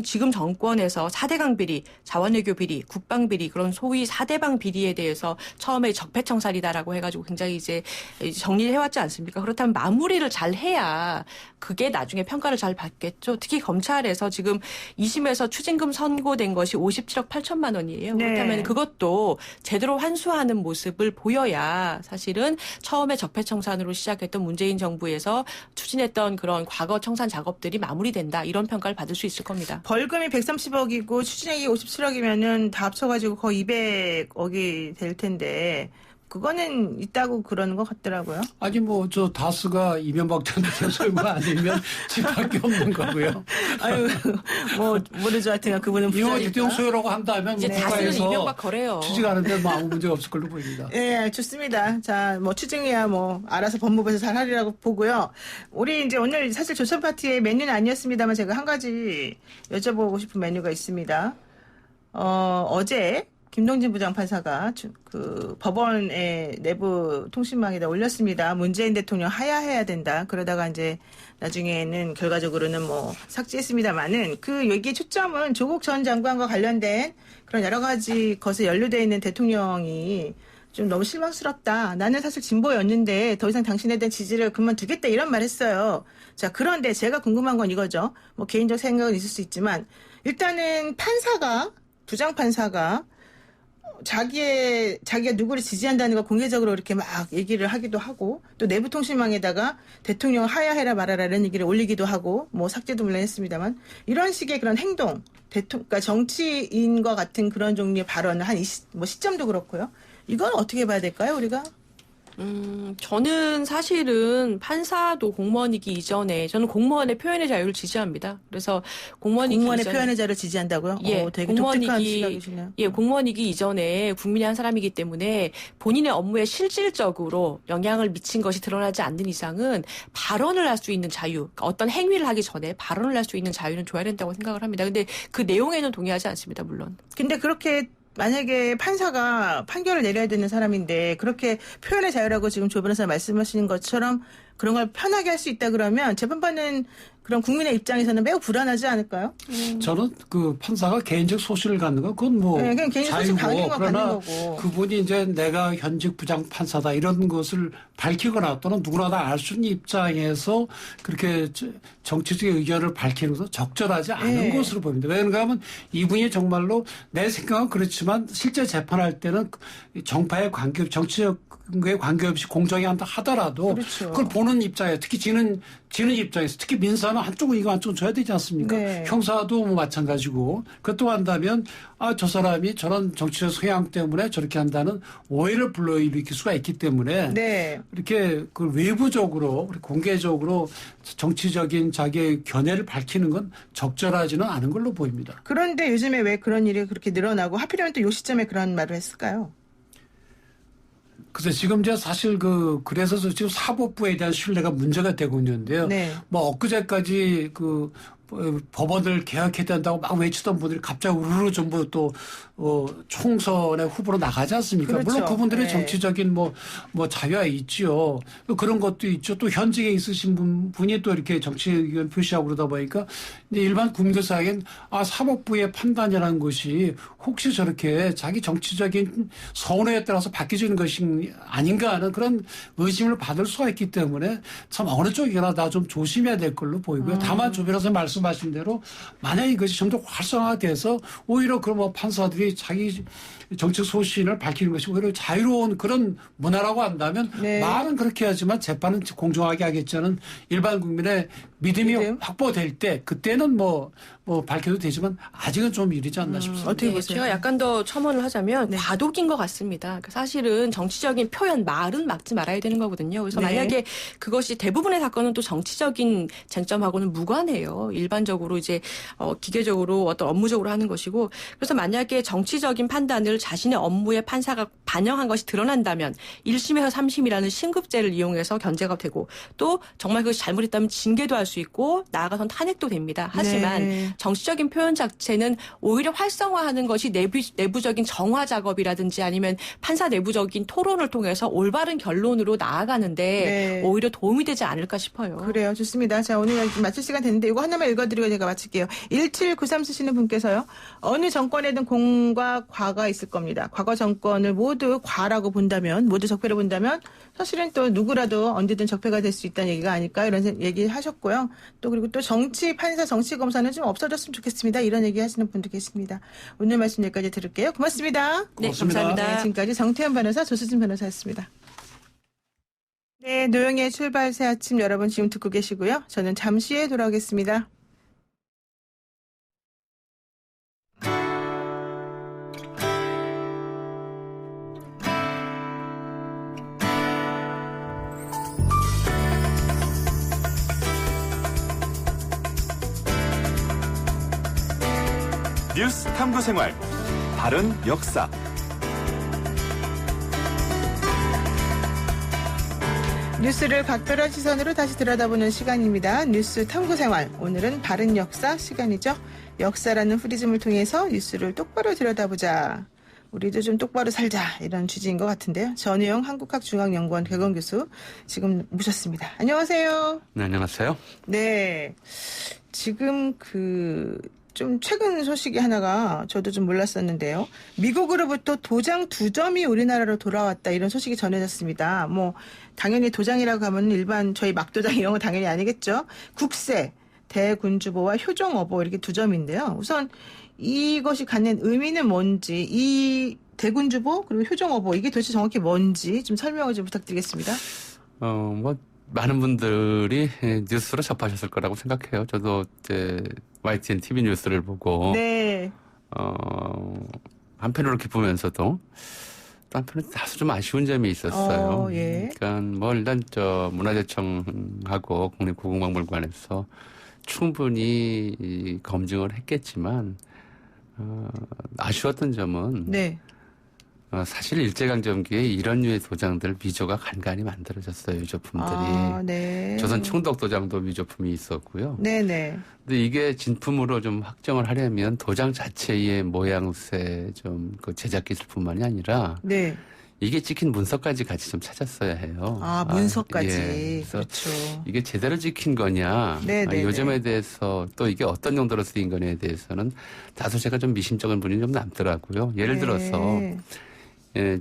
지금 정권에서 4대강 비리, 자원외교 비리, 국방 비리 그런 소위 4대방 비리에 대해서 처음에 적폐청산이다라고 해가지고 굉장히 이제 정리를 해왔지 않습니까? 그렇다면 마무리를 잘 해야 그게 나중에 평가를 잘 받겠죠. 특히 검찰에서 지금 2심에서 추징금 선고된 것이 57억 8천만 원이에요. 네. 그렇다면 그것도 제대로 환수하는 모습을 보여야 사실은 처음에 적폐청산으로 시작했던 문재인 정부에서 추진했던 그런 과거 청산 작업들이 마무리된다. 이런 평가를 받을 수 있을 겁니다. 벌금이 130억이고 추진액이 57억이면은 다 합쳐가지고 거의 200억이 될 텐데 그거는 있다고 그러는 것 같더라고요. 아니 뭐 저 다수가 이명박 전 대통령 소유가 아니면 집밖에 없는 거고요. 아유 뭐 모르죠. 하여튼 그분은 이명박 부자니까. 대통령 소유라고 한다면 이제 다수는 이명박 거래요. 취직하는데 뭐 아무 문제가 없을 걸로 보입니다. 네, 좋습니다. 자, 뭐 추징이야 뭐 알아서 법무부에서 잘 하리라고 보고요. 우리 이제 오늘 사실 조선 파티의 메뉴는 아니었습니다만 제가 한 가지 여쭤보고 싶은 메뉴가 있습니다. 어제 김동진 부장판사가 그 법원의 내부 통신망에다 올렸습니다. 문재인 대통령 하야해야 된다. 그러다가 이제 나중에는 결과적으로는 뭐 삭제했습니다만은 그 얘기의 초점은 조국 전 장관과 관련된 그런 여러 가지 것에 연루되어 있는 대통령이 좀 너무 실망스럽다. 나는 사실 진보였는데 더 이상 당신에 대한 지지를 그만두겠다 이런 말 했어요. 자, 그런데 제가 궁금한 건 이거죠. 뭐 개인적 생각은 있을 수 있지만 일단은 부장판사가 자기가 누구를 지지한다는 걸 공개적으로 이렇게 막 얘기를 하기도 하고 또 내부 통신망에다가 대통령 하야해라 말아라라는 얘기를 올리기도 하고 뭐 삭제도 물론 했습니다만 이런 식의 그런 행동 그러니까 정치인과 같은 그런 종류의 발언을 한 뭐 시점도 그렇고요. 이건 어떻게 봐야 될까요, 우리가? 저는 사실은 판사도 공무원이기 이전에 저는 공무원의 표현의 자유를 지지합니다. 그래서 공무원의 표현의 자유를 지지한다고요? 예, 되게 독특한 시각이시네요. 예, 공무원이기 이전에 국민의 한 사람이기 때문에 본인의 업무에 실질적으로 영향을 미친 것이 드러나지 않는 이상은 발언을 할 수 있는 자유, 그러니까 어떤 행위를 하기 전에 발언을 할 수 있는 자유는 줘야 된다고 생각을 합니다. 근데 그 내용에는 동의하지 않습니다, 물론. 근데 그렇게 만약에 판사가 판결을 내려야 되는 사람인데 그렇게 표현의 자유라고 지금 조 변호사 말씀하시는 것처럼 그런 걸 편하게 할 수 있다 그러면 재판받는 그런 국민의 입장에서는 매우 불안하지 않을까요? 저는 그 판사가 개인적 소신을 갖는 건 그건 뭐 그냥 개인적 소신 자유고 그러나 거고. 그분이 이제 내가 현직 부장 판사다 이런 것을 밝히거나 또는 누구나 다 알 수 있는 입장에서 그렇게 정치적인 의견을 밝히는 것은 적절하지 않은 것으로 보입니다. 왜냐하면 그러면 이분이 정말로 내 생각은 그렇지만 실제 재판할 때는 정파에 관계 정치적 에 관계없이 공정히 한다 하더라도 그렇죠. 그걸 보는 입장에 특히 지는 입장에서 특히 민사는 한쪽은 이거 한쪽은 줘야 되지 않습니까? 네. 형사도 뭐 마찬가지고 그것도 한다면 저 사람이 저런 정치적 성향 때문에 저렇게 한다는 오해를 불러일으킬 수가 있기 때문에 네. 이렇게 그 외부적으로 공개적으로 정치적인 자기의 견해를 밝히는 건 적절하지는 않은 걸로 보입니다. 그런데 요즘에 왜 그런 일이 그렇게 늘어나고 하필이면 또 이 시점에 그런 말을 했을까요? 글쎄 지금 이제 사실 그래서 지금 사법부에 대한 신뢰가 문제가 되고 있는데요. 네. 뭐 엊그제까지 법원을 개혁해야 된다고 막 외치던 분들이 갑자기 우르르 전부 또 총선에 후보로 나가지 않습니까? 그렇죠. 물론 그분들의 네. 정치적인 뭐 자유가 있죠. 그런 것도 있죠. 또 현직에 있으신 분이 또 이렇게 정치 의견 표시하고 그러다 보니까 이제 일반 국민들 사이엔 사법부의 판단이라는 것이 혹시 저렇게 자기 정치적인 선호에 따라서 바뀌어지는 것이 아닌가 하는 그런 의심을 받을 수가 있기 때문에 참 어느 쪽이나 다 좀 조심해야 될 걸로 보이고요. 다만 조 변호사님 말씀하신 대로 만약에 이것이 좀 더 활성화돼서 오히려 그런 판사들이 자기 정책 소신을 밝히는 것이 오히려 자유로운 그런 문화라고 한다면 네. 말은 그렇게 하지만 재판은 공정하게 하겠지는 일반 국민의 믿음이 확보될 때 그때는 뭐 밝혀도 되지만 아직은 좀 이르지 않나 싶습니다. 어떻게 네, 보세요? 제가 약간 더 첨언을 하자면 네. 과도기인 것 같습니다. 그러니까 사실은 정치적인 표현, 말은 막지 말아야 되는 거거든요. 그래서 네. 만약에 그것이 대부분의 사건은 또 정치적인 쟁점하고는 무관해요. 일반적으로 이제 기계적으로 어떤 업무적으로 하는 것이고 그래서 만약에 정치적인 판단을 자신의 업무에 판사가 반영한 것이 드러난다면 1심에서 3심이라는 신급제를 이용해서 견제가 되고 또 정말 그것이 잘못했다면 징계도 할 수 있고 나아가선 탄핵도 됩니다. 하지만 네. 정치적인 표현 자체는 오히려 활성화하는 것이 내부적인 정화 작업이라든지 아니면 판사 내부적인 토론을 통해서 올바른 결론으로 나아가는데 네. 오히려 도움이 되지 않을까 싶어요. 그래요. 좋습니다. 자, 오늘 마칠 시간 됐는데 이거 하나만 읽어드리고 제가 마칠게요. 1793 쓰시는 분께서요. 어느 정권에든 공과 과가 있을 겁니다. 과거 정권을 모두 과라고 본다면 모두 적폐로 본다면 사실은 또 누구라도 언제든 적폐가 될 수 있다는 얘기가 아닐까 이런 얘기 하셨고요. 또 그리고 또 정치 판사 정치 검사는 좀 없어졌으면 좋겠습니다. 이런 얘기 하시는 분도 계십니다. 오늘 말씀 여기까지 들을게요. 고맙습니다. 네, 고맙습니다. 감사합니다. 네, 지금까지 정태현 변호사, 조수진 변호사였습니다. 네, 노영의 출발 새 아침 여러분 지금 듣고 계시고요. 저는 잠시 후에 돌아오겠습니다. 뉴스 탐구생활 바른 역사. 뉴스를 각별한 시선으로 다시 들여다보는 시간입니다. 뉴스 탐구생활. 오늘은 바른 역사 시간이죠. 역사라는 프리즘을 통해서 뉴스를 똑바로 들여다보자. 우리도 좀 똑바로 살자. 이런 취지인 것 같은데요. 전우영 한국학중앙연구원 개건교수 지금 모셨습니다. 안녕하세요. 네, 안녕하세요. 네. 지금 좀 최근 소식이 하나가 저도 좀 몰랐었는데요. 미국으로부터 도장 2점이 우리나라로 돌아왔다 이런 소식이 전해졌습니다. 뭐 당연히 도장이라고 하면 일반 저희 막도장 이런 거 당연히 아니겠죠. 국세, 대군주보와 효종어보 이렇게 2점인데요. 우선 이것이 갖는 의미는 뭔지 이 대군주보 그리고 효종어보 이게 도대체 정확히 뭔지 좀 설명을 좀 부탁드리겠습니다. 많은 분들이 뉴스로 접하셨을 거라고 생각해요. 저도 이제 YTN TV 뉴스를 보고 네. 한편으로 기쁘면서도 또 한편으로 다소 좀 아쉬운 점이 있었어요. 예. 그러니까 일단 문화재청하고 국립고궁박물관에서 충분히 검증을 했겠지만 아쉬웠던 점은 네. 사실 일제강점기에 이런 류의 도장들 위조가 간간히 만들어졌어요. 위조품들이. 네. 조선 총독 도장도 위조품이 있었고요. 네네. 근데 이게 진품으로 좀 확정을 하려면 도장 자체의 모양새 좀 그 제작 기술뿐만이 아니라 네. 이게 찍힌 문서까지 같이 좀 찾았어야 해요. 문서까지. 예. 그래서 그렇죠. 이게 제대로 찍힌 거냐, 네네네. 요점에 대해서 또 이게 어떤 용도로 쓰인 거냐에 대해서는 다소 제가 좀 미심쩍은 부분이 좀 남더라고요. 예를 네. 들어서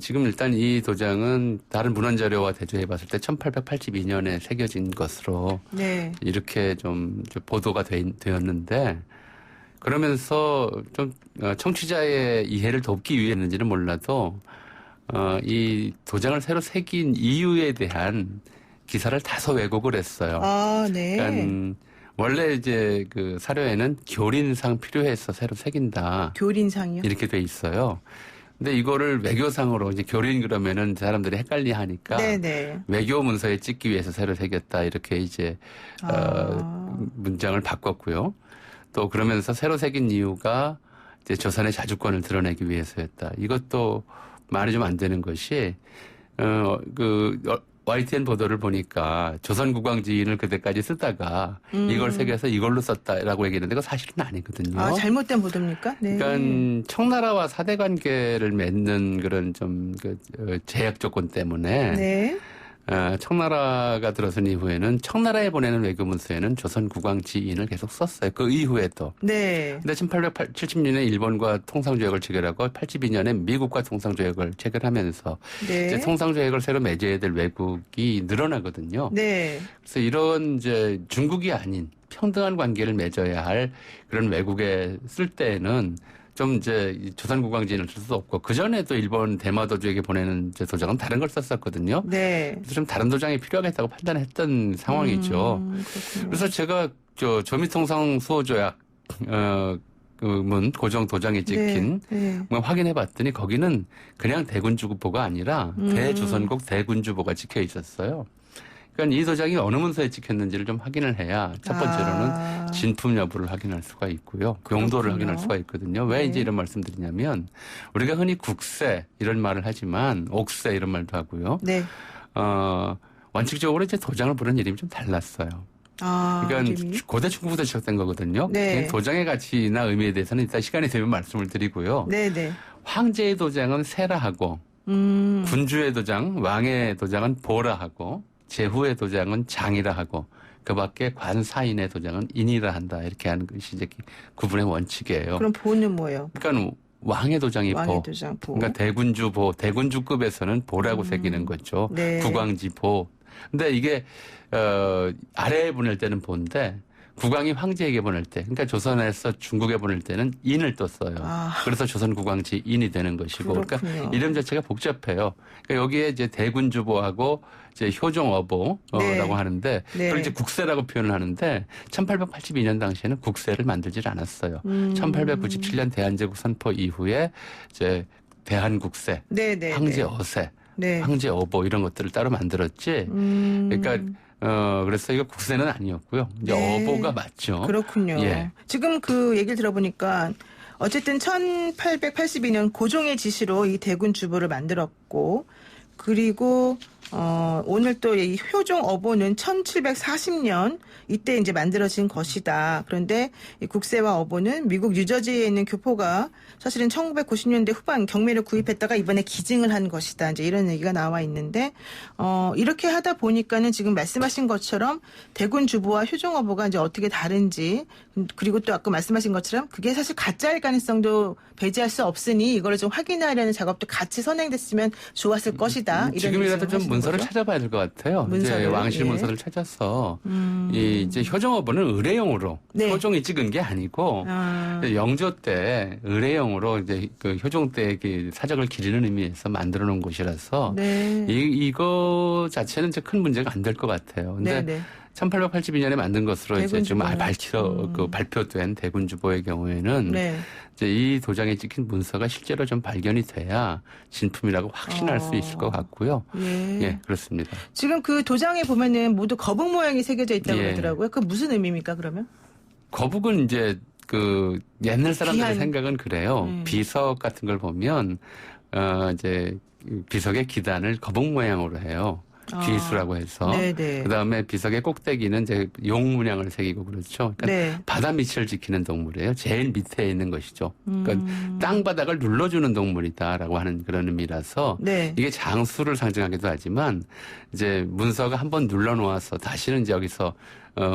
지금 일단 이 도장은 다른 문헌자료와 대조해 봤을 때 1882년에 새겨진 것으로 네. 이렇게 좀 보도가 되었는데 그러면서 좀 청취자의 이해를 돕기 위해서인지는 몰라도 이 도장을 새로 새긴 이유에 대한 기사를 다소 왜곡을 했어요. 네. 그러니까 원래 이제 그 사료에는 교린상 필요해서 새로 새긴다. 교린상이요? 이렇게 돼 있어요. 근데 이거를 외교상으로 이제 교린 그러면은 사람들이 헷갈리 하니까 네네. 외교 문서에 찍기 위해서 새로 새겼다 이렇게 이제 문장을 바꿨고요. 또 그러면서 새로 새긴 이유가 이제 조선의 자주권을 드러내기 위해서였다. 이것도 말이 좀 안 되는 것이 YTN 보도를 보니까 조선국왕지인을 그때까지 쓰다가 이걸 새겨서 이걸로 썼다라고 얘기했는데 그거 사실은 아니거든요. 아, 잘못된 보도입니까? 네. 그러니까 청나라와 사대 관계를 맺는 그런 좀 제약 조건 때문에 네. 청나라가 들어선 이후에는 청나라에 보내는 외교 문서에는 조선국왕지인을 계속 썼어요. 그 이후에도. 네. 근데 1870년에 일본과 통상조약을 체결하고 82년에 미국과 통상조약을 체결하면서 네. 이제 통상조약을 새로 맺어야 될 외국이 늘어나거든요. 네. 그래서 이런 이제 중국이 아닌 평등한 관계를 맺어야 할 그런 외국에 쓸 때에는 좀 이제 조선국왕지인을 쓸 수도 없고 그 전에도 일본 대마도주에게 보내는 이제 도장은 다른 걸 썼었거든요. 네. 그래서 좀 다른 도장이 필요하겠다고 판단했던 상황이죠. 그래서 제가 조미통상 수호조약 문 고정 도장이 찍힌 확인해봤더니 거기는 그냥 대군주보가 아니라 대조선국 대군주보가 찍혀 있었어요. 그러니까 이 도장이 어느 문서에 찍혔는지를 좀 확인을 해야 첫 번째로는 진품 여부를 확인할 수가 있고요. 용도를 확인할 수가 있거든요. 왜 이제 이런 말씀드리냐면 우리가 흔히 국세 이런 말을 하지만 옥세 이런 말도 하고요. 네. 원칙적으로 이제 도장을 부르는 이름이 좀 달랐어요. 그러니까 이름이? 고대 중국부터 시작된 거거든요. 네. 도장의 가치나 의미에 대해서는 이따 시간이 되면 말씀을 드리고요. 네네. 황제의 도장은 세라 하고 군주의 도장, 왕의 도장은 보라 하고 제후의 도장은 장이라 하고 그 밖에 관사인의 도장은 인이라 한다. 이렇게 하는 것이 이제 구분의 원칙이에요. 그럼 보는 뭐예요? 그러니까 왕의 도장이 왕의 도장, 보. 그러니까 대군주보, 대군주급에서는 보라고 새기는 거죠. 네. 국왕지보. 근데 이게 아래에 보낼 때는 보인데 국왕이 황제에게 보낼 때, 그러니까 조선에서 중국에 보낼 때는 인을 떴어요. 그래서 조선국왕지 인이 되는 것이고, 그렇군요. 그러니까 이름 자체가 복잡해요. 그러니까 여기에 이제 대군주보하고 이제 효종어보라고 네. 하는데, 네. 그걸 이제 국세라고 표현을 하는데, 1882년 당시에는 국세를 만들질 않았어요. 1897년 대한제국 선포 이후에 이제 대한국세, 네, 네, 황제어세, 네. 황제어보 이런 것들을 따로 만들었지. 그러니까 그래서 이거 국세는 아니었고요. 이제 네. 어보가 맞죠. 그렇군요. 예. 지금 그 얘기를 들어보니까 어쨌든 1882년 고종의 지시로 이 대군주보를 만들었고 그리고 오늘 또 이 효종 어보는 1740년 이때 이제 만들어진 것이다. 그런데 이 국세와 어보는 미국 뉴저지에 있는 교포가 사실은 1990년대 후반 경매를 구입했다가 이번에 기증을 한 것이다. 이제 이런 얘기가 나와 있는데 이렇게 하다 보니까는 지금 말씀하신 것처럼 대군 주보와 효종 어보가 이제 어떻게 다른지 그리고 또 아까 말씀하신 것처럼 그게 사실 가짜일 가능성도 배제할 수 없으니 이거를 좀 확인하려는 작업도 같이 선행됐으면 좋았을 것이다. 이런 지금이라도 좀 문서를 거죠? 찾아봐야 될 것 같아요. 이제 왕실 문서를 찾아서 이제 효종어보는 의례용으로 네. 효종이 찍은 게 아니고 영조 때 의례용으로 이제 그 효종 때 사적을 기리는 의미에서 만들어 놓은 곳이라서 네. 이거 자체는 이제 큰 문제가 안 될 것 같아요. 근데 네, 네. 1882년에 만든 것으로 이제 좀 발표된 대군주보의 경우에는 네. 이제 이 도장에 찍힌 문서가 실제로 좀 발견이 돼야 진품이라고 확신할 수 있을 것 같고요. 예. 예, 그렇습니다. 지금 그 도장에 보면은 모두 거북 모양이 새겨져 있다고 그러더라고요. 그 무슨 의미입니까, 그러면? 거북은 이제 그 옛날 사람들의 생각은 그래요. 비석 같은 걸 보면 이제 비석의 기단을 거북 모양으로 해요. 귀수라고 해서 네네. 그다음에 비석의 꼭대기는 이제 용 문양을 새기고 그렇죠. 그러니까 네. 바다 밑을 지키는 동물이에요. 제일 밑에 있는 것이죠. 그러니까 땅바닥을 눌러주는 동물이다라고 하는 그런 의미라서 네. 이게 장수를 상징하기도 하지만 이제 문서가 한번 눌러놓아서 다시는 이제 여기서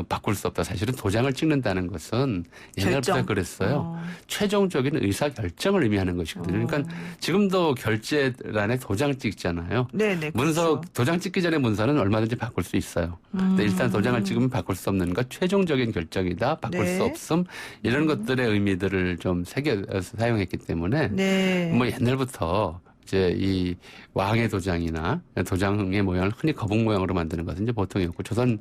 바꿀 수 없다. 사실은 도장을 찍는다는 것은 옛날부터 그랬어요. 최종적인 의사결정을 의미하는 것이거든요. 그러니까 지금도 결제란에 도장 찍잖아요. 네네, 문서 그렇죠. 도장 찍기 전에 문서는 얼마든지 바꿀 수 있어요. 근데 일단 도장을 찍으면 바꿀 수 없는 것 최종적인 결정이다. 바꿀 네. 수 없음. 이런 것들의 의미들을 좀 새겨서 사용했기 때문에 네. 뭐 옛날부터 이제 이 왕의 도장이나 도장의 모양을 흔히 거북 모양으로 만드는 것은 이제 보통이었고 조선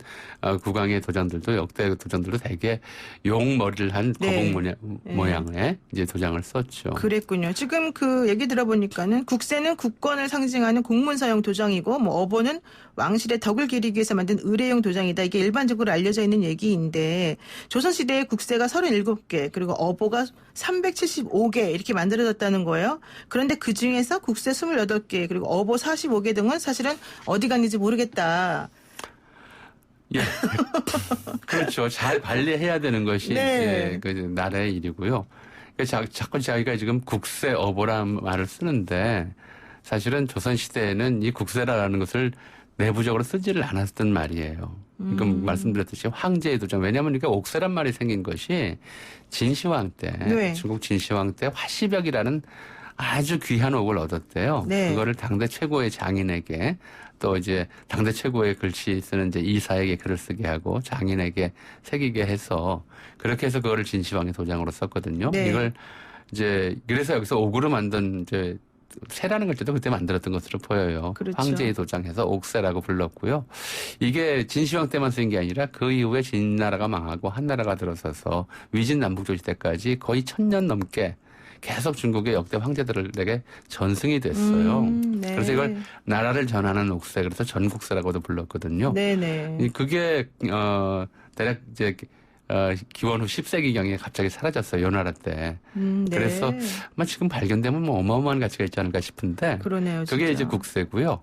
국왕의 도장들도 역대 도장들도 대개 용 머리를 한 거북 네. 모양의 이제 도장을 썼죠. 그랬군요. 지금 그 얘기 들어보니까는 국세는 국권을 상징하는 공문서용 도장이고 뭐 어보는 왕실의 덕을 기리기 위해서 만든 의례용 도장이다. 이게 일반적으로 알려져 있는 얘기인데 조선시대에 국세가 37개 그리고 어보가 375개 이렇게 만들어졌다는 거예요. 그런데 그중에서 국세 28개 그리고 어보 45개 등은 사실은 어디 갔는지 모르겠다. 예. 그렇죠. 잘 관리해야 되는 것이 네. 이제 그 나라의 일이고요. 자꾸 자기가 지금 국세 어보라는 말을 쓰는데 사실은 조선시대에는 이 국세라는 것을 내부적으로 쓰지를 않았던 말이에요. 지금 말씀드렸듯이 황제의 도장. 왜냐하면 이게 옥세란 말이 생긴 것이 진시황 때, 네. 중국 진시황 때 화시벽이라는 아주 귀한 옥을 얻었대요. 네. 그거를 당대 최고의 장인에게 또 이제 당대 최고의 글씨 쓰는 이제 이사에게 글을 쓰게 하고 장인에게 새기게 해서 그렇게 해서 그거를 진시황의 도장으로 썼거든요. 네. 이걸 이제 그래서 여기서 옥으로 만든 이제 세라는 글자도 그때 만들었던 것으로 보여요. 그렇죠. 황제의 도장해서 옥세라고 불렀고요. 이게 진시황 때만 쓰인 게 아니라 그 이후에 진나라가 망하고 한나라가 들어서서 위진 남북조 시대까지 거의 1000년 넘게 계속 중국의 역대 황제들에게 전승이 됐어요. 네. 그래서 이걸 나라를 전하는 옥세, 그래서 전국세라고도 불렀거든요. 네네. 그게 대략 이제 기원 후 10세기경에 갑자기 사라졌어요. 요나라 때. 네. 그래서 아마 지금 발견되면 뭐 어마어마한 가치가 있지 않을까 싶은데. 그러네요. 그게 진짜. 이제 국세고요.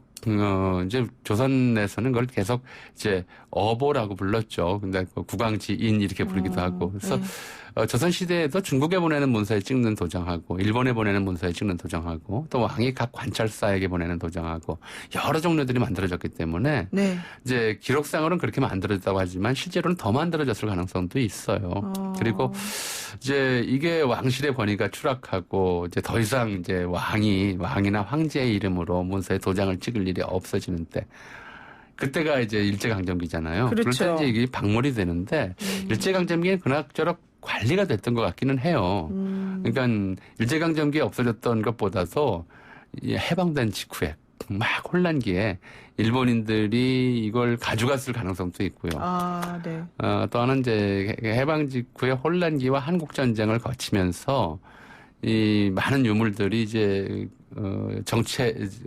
이제 조선에서는 그걸 계속 이제 어보라고 불렀죠. 근데 국왕지인 이렇게 부르기도 하고. 그래서 조선시대에도 중국에 보내는 문서에 찍는 도장하고 일본에 보내는 문서에 찍는 도장하고 또 왕이 각 관찰사에게 보내는 도장하고 여러 종류들이 만들어졌기 때문에 네. 이제 기록상으로는 그렇게 만들어졌다고 하지만 실제로는 더 만들어졌을 가능성도 있어요. 그리고 이제 이게 왕실의 권위가 추락하고 이제 더 이상 이제 왕이나 황제의 이름으로 문서에 도장을 찍을 일이 없어지는 때 그때가 이제 일제강점기잖아요. 그렇죠. 그럴 때 이제 이게 박몰이 되는데 일제강점기엔 그럭저럭 관리가 됐던 것 같기는 해요. 그러니까 일제강점기에 없어졌던 것보다도 해방된 직후에 막 혼란기에 일본인들이 이걸 가져갔을 가능성도 있고요. 아, 네. 또 하나는 이제 해방 직후에 혼란기와 한국전쟁을 거치면서 이 많은 유물들이 이제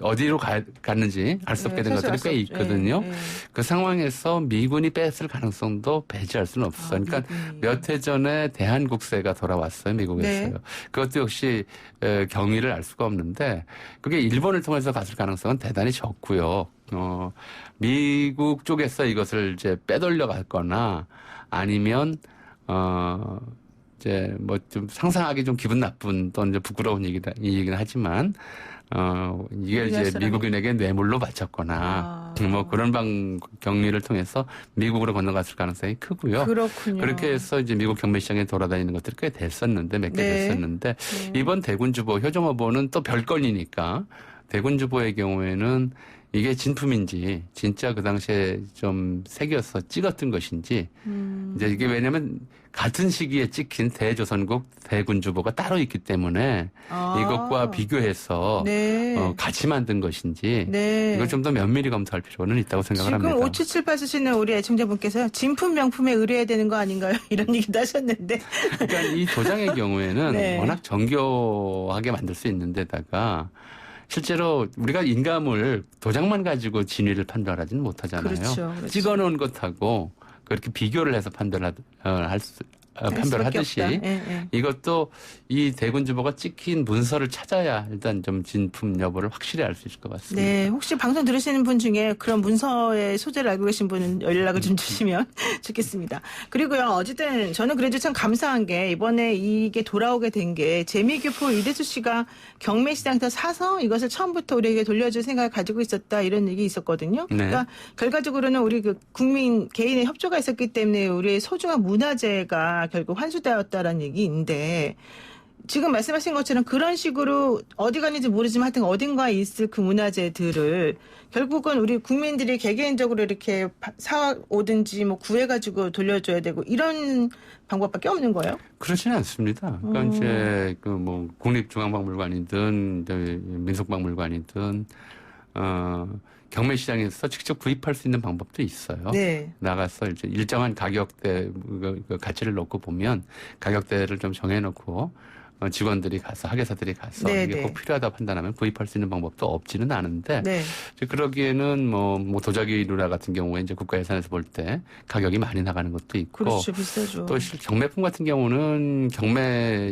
어디로 갔는지 알 수 없게 된 것들이 꽤 있거든요. 네. 그 상황에서 미군이 뺐을 가능성도 배제할 수는 없어요. 그러니까 몇 해 전에 대한국세가 돌아왔어요. 미국에서요. 네. 그것도 역시 경위를 알 수가 없는데 그게 일본을 통해서 갔을 가능성은 대단히 적고요. 미국 쪽에서 이것을 이제 빼돌려 갔거나 아니면 이제 뭐 좀 상상하기 좀 기분 나쁜 또 이제 부끄러운 얘기긴 하지만 이게 이제 미국인에게 뇌물로 바쳤거나 뭐 그런 경위를 통해서 미국으로 건너갔을 가능성이 크고요. 그렇군요. 그렇게 해서 이제 미국 경매시장에 돌아다니는 것들이 꽤 됐었는데 몇 개 됐었는데 이번 대군주보 효정어보는 또 별건이니까 대군주보의 경우에는 이게 진품인지 진짜 그 당시에 좀 새겨서 찍었던 것인지 이제 이게 왜냐하면 같은 시기에 찍힌 대조선국 대군주보가 따로 있기 때문에 이것과 비교해서 네. 같이 만든 것인지 네. 이걸 좀 더 면밀히 검토할 필요는 있다고 생각을 합니다. 지금 5778 쓰시는 우리 애청자분께서 진품 명품에 의뢰해야 되는 거 아닌가요? 이런 얘기도 하셨는데. 그러니까 이 도장의 경우에는 네. 워낙 정교하게 만들 수 있는 데다가 실제로 우리가 인감을 도장만 가지고 진위를 판별하지는 못하잖아요. 그렇죠. 찍어놓은 것하고 그렇게 비교를 해서 판별하듯이 이것도 이 대군주보가 찍힌 문서를 찾아야 일단 좀 진품 여부를 확실히 알 수 있을 것 같습니다. 네, 혹시 방송 들으시는 분 중에 그런 문서의 소재를 알고 계신 분은 연락을 좀 주시면 좋겠습니다. 그리고요, 어쨌든 저는 그래도 참 감사한 게 이번에 이게 돌아오게 된 게 재미교포 이대수 씨가 경매시장에서 사서 이것을 처음부터 우리에게 돌려줄 생각을 가지고 있었다 이런 얘기 있었거든요. 네. 그러니까 결과적으로는 우리 그 국민 개인의 협조가 있었기 때문에 우리의 소중한 문화재가 결국 환수되었다라는 얘기인데 지금 말씀하신 것처럼 그런 식으로 어디 갔는지 모르지만 하여튼 어딘가에 있을 그 문화재들을 결국은 우리 국민들이 개개인적으로 이렇게 사오든지 뭐 구해가지고 돌려줘야 되고 이런 방법밖에 없는 거예요? 그렇지는 않습니다. 그러니까 이제 그 뭐 국립중앙박물관이든 민속박물관이든 경매시장에서 직접 구입할 수 있는 방법도 있어요. 네. 나가서 이제 일정한 가격대 가치를 놓고 보면 가격대를 좀 정해놓고 직원들이 가서 학예사들이 가서 이게 꼭 필요하다 판단하면 구입할 수 있는 방법도 없지는 않은데 그러기에는 뭐 도자기 루라 같은 경우에 이제 국가 예산에서 볼 때 가격이 많이 나가는 것도 있고 그렇죠. 비싸죠. 또 경매품 같은 경우는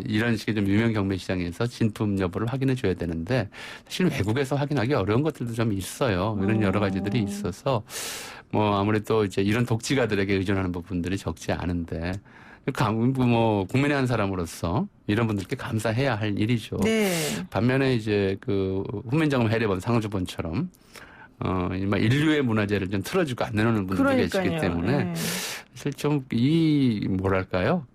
이런 식의 좀 유명 경매 시장에서 진품 여부를 확인해 줘야 되는데 사실 외국에서 확인하기 어려운 것들도 좀 있어요. 이런 여러 가지들이 있어서 뭐 아무래도 이제 이런 독지가들에게 의존하는 부분들이 적지 않은데 뭐 국민의 한 사람으로서 이런 분들께 감사해야 할 일이죠. 반면에 이제 그 훈민정음 해례본 상주본처럼 인류의 문화재를 좀 틀어주고 안 내놓는 분들이 계시기 때문에 사실 좀 뭐랄까요?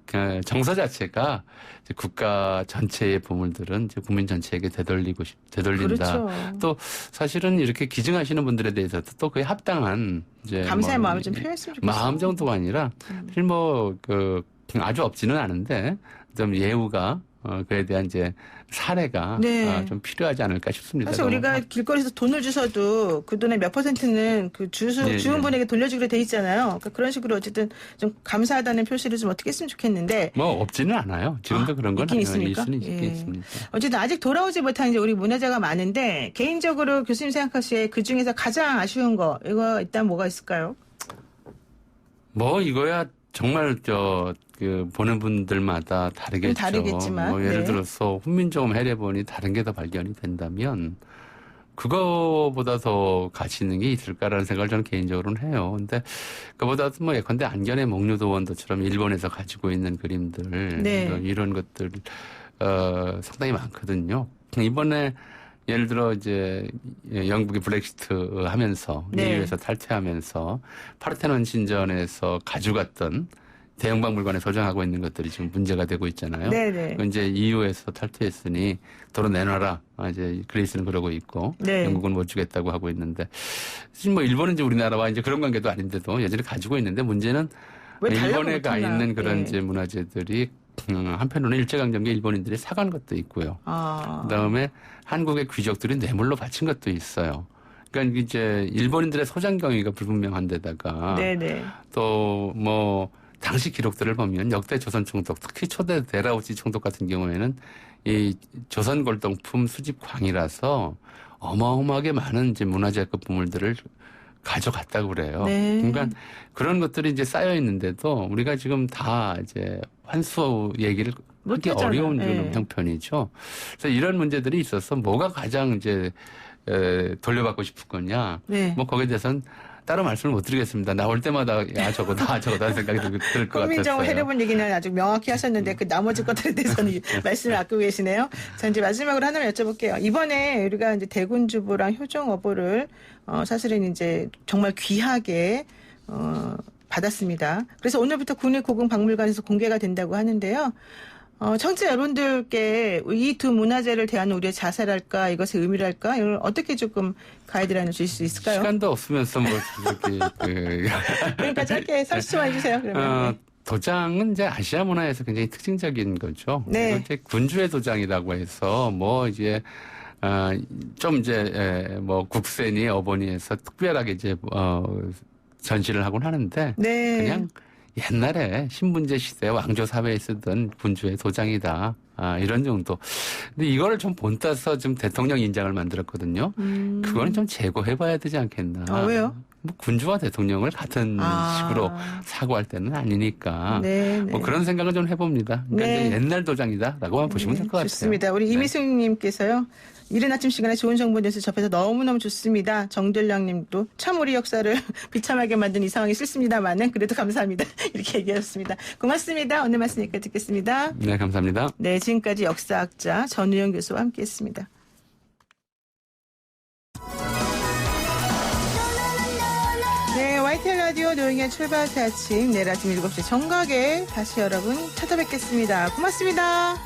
정서 자체가 이제 국가 전체의 보물들은 이제 국민 전체에게 되돌린다. 그렇죠. 또 사실은 이렇게 기증하시는 분들에 대해서도 또 그에 합당한 이제 감사의 마음을 좀 표현했으면 좋겠어요. 마음 정도가 아니라 사실 아주 없지는 않은데 좀 예우가 그에 대한 이제 사례가 좀 필요하지 않을까 싶습니다. 사실 우리가 길거리에서 돈을 주셔도 그 돈의 몇 %는 그 주운 분에게 돌려주기로 돼 있잖아요. 그러니까 그런 식으로 어쨌든 좀 감사하다는 표시를 좀 어떻게 했으면 좋겠는데. 뭐 없지는 않아요. 지금도 그런 건 있긴 있습니까? 있습니다. 어쨌든 아직 돌아오지 못한 이제 우리 문화재가 많은데 개인적으로 교수님 생각하시기에 그 중에서 가장 아쉬운 거 이거 일단 뭐가 있을까요? 뭐 이거야 정말 보는 분들마다 다르겠죠. 다르겠지만. 뭐 예를 들어서 훈민정음 해례본이 다른 게 더 발견이 된다면 그거보다 더 가치 있는 게 있을까라는 생각을 저는 개인적으로는 해요. 근데 그보다도 뭐 예컨대 안견의 목류도원도처럼 일본에서 가지고 있는 그림들 이런 것들 상당히 많거든요. 이번에 예를 들어 이제 영국이 브렉시트 하면서 EU에서 탈퇴하면서 파르테논 신전에서 가져갔던 대형박물관에 소장하고 있는 것들이 지금 문제가 되고 있잖아요. 이제 EU에서 탈퇴했으니 도로 내놔라. 이제 그리스는 그러고 있고 영국은 못 주겠다고 하고 있는데 사실 뭐 일본은 이제 우리나라와 이제 그런 관계도 아닌데도 여전히 가지고 있는데 문제는 일본에 가 있는 그런 이제 문화재들이 한편으로는 일제강점기 일본인들이 사간 것도 있고요. 그다음에 한국의 귀족들이 뇌물로 바친 것도 있어요. 그러니까 이제 일본인들의 소장 경위가 불분명한 데다가 또 뭐 당시 기록들을 보면 역대 조선 총독, 특히 초대 데라우치 총독 같은 경우에는 이 조선 골동품 수집광이라서 어마어마하게 많은 이제 문화재급 보물들을 가져갔다고 그래요. 그러니까 그런 것들이 이제 쌓여 있는데도 우리가 지금 다 이제 환수 얘기를 하기 어려운 형편이죠. 그래서 이런 문제들이 있어서 뭐가 가장 이제 돌려받고 싶은 거냐. 뭐 거기에 대해서는 따로 말씀을 못 드리겠습니다. 나올 때마다 저거다 하는 생각이 들 것 같았어요. 훈민정음 해례본 얘기는 아주 명확히 하셨는데 그 나머지 것들에 대해서는 말씀을 아끼고 계시네요. 자, 이제 마지막으로 하나만 여쭤볼게요. 이번에 우리가 이제 대군주보랑 효종어보를 사실은 이제 정말 귀하게 받았습니다. 그래서 오늘부터 국립고궁박물관에서 공개가 된다고 하는데요. 청취자 여러분들께 이 두 문화재를 대하는 우리의 자세랄까 이것의 의미랄까 이걸 어떻게 조금 가이드라인을 주실 수 있을까요? 시간도 없으면서 뭐 이렇게 그러니까 짧게 30초만 해주세요. 그러면. 도장은 이제 아시아 문화에서 굉장히 특징적인 거죠. 이제 군주의 도장이라고 해서 뭐 이제 좀 이제 뭐 국세니 어버니에서 특별하게 이제 전시를 하곤 하는데 그냥 옛날에 신분제 시대 왕조 사회에 쓰던 군주의 도장이다. 이런 정도. 근데 이거를 좀 본따서 좀 대통령 인장을 만들었거든요. 그거는 좀 제고해봐야 되지 않겠나. 왜요? 뭐 군주와 대통령을 같은 식으로 사고할 때는 아니니까. 뭐 그런 생각을 좀 해봅니다. 그러니까 이제 옛날 도장이다라고만 보시면 될 것 같아요. 좋습니다. 우리 이미숙님께서요. 이른 아침 시간에 좋은 정보 뉴스 접해서 너무너무 좋습니다. 정들량 님도 참 우리 역사를 비참하게 만든 이 상황이 싫습니다만은 그래도 감사합니다. 이렇게 얘기하셨습니다. 고맙습니다. 오늘 말씀 여기까지 듣겠습니다. 네, 감사합니다. 네, 지금까지 역사학자 전우영 교수와 함께했습니다. 네, YTN 라디오 노영의 출발새 아침 내일 아침 7시 정각에 다시 여러분 찾아뵙겠습니다. 고맙습니다.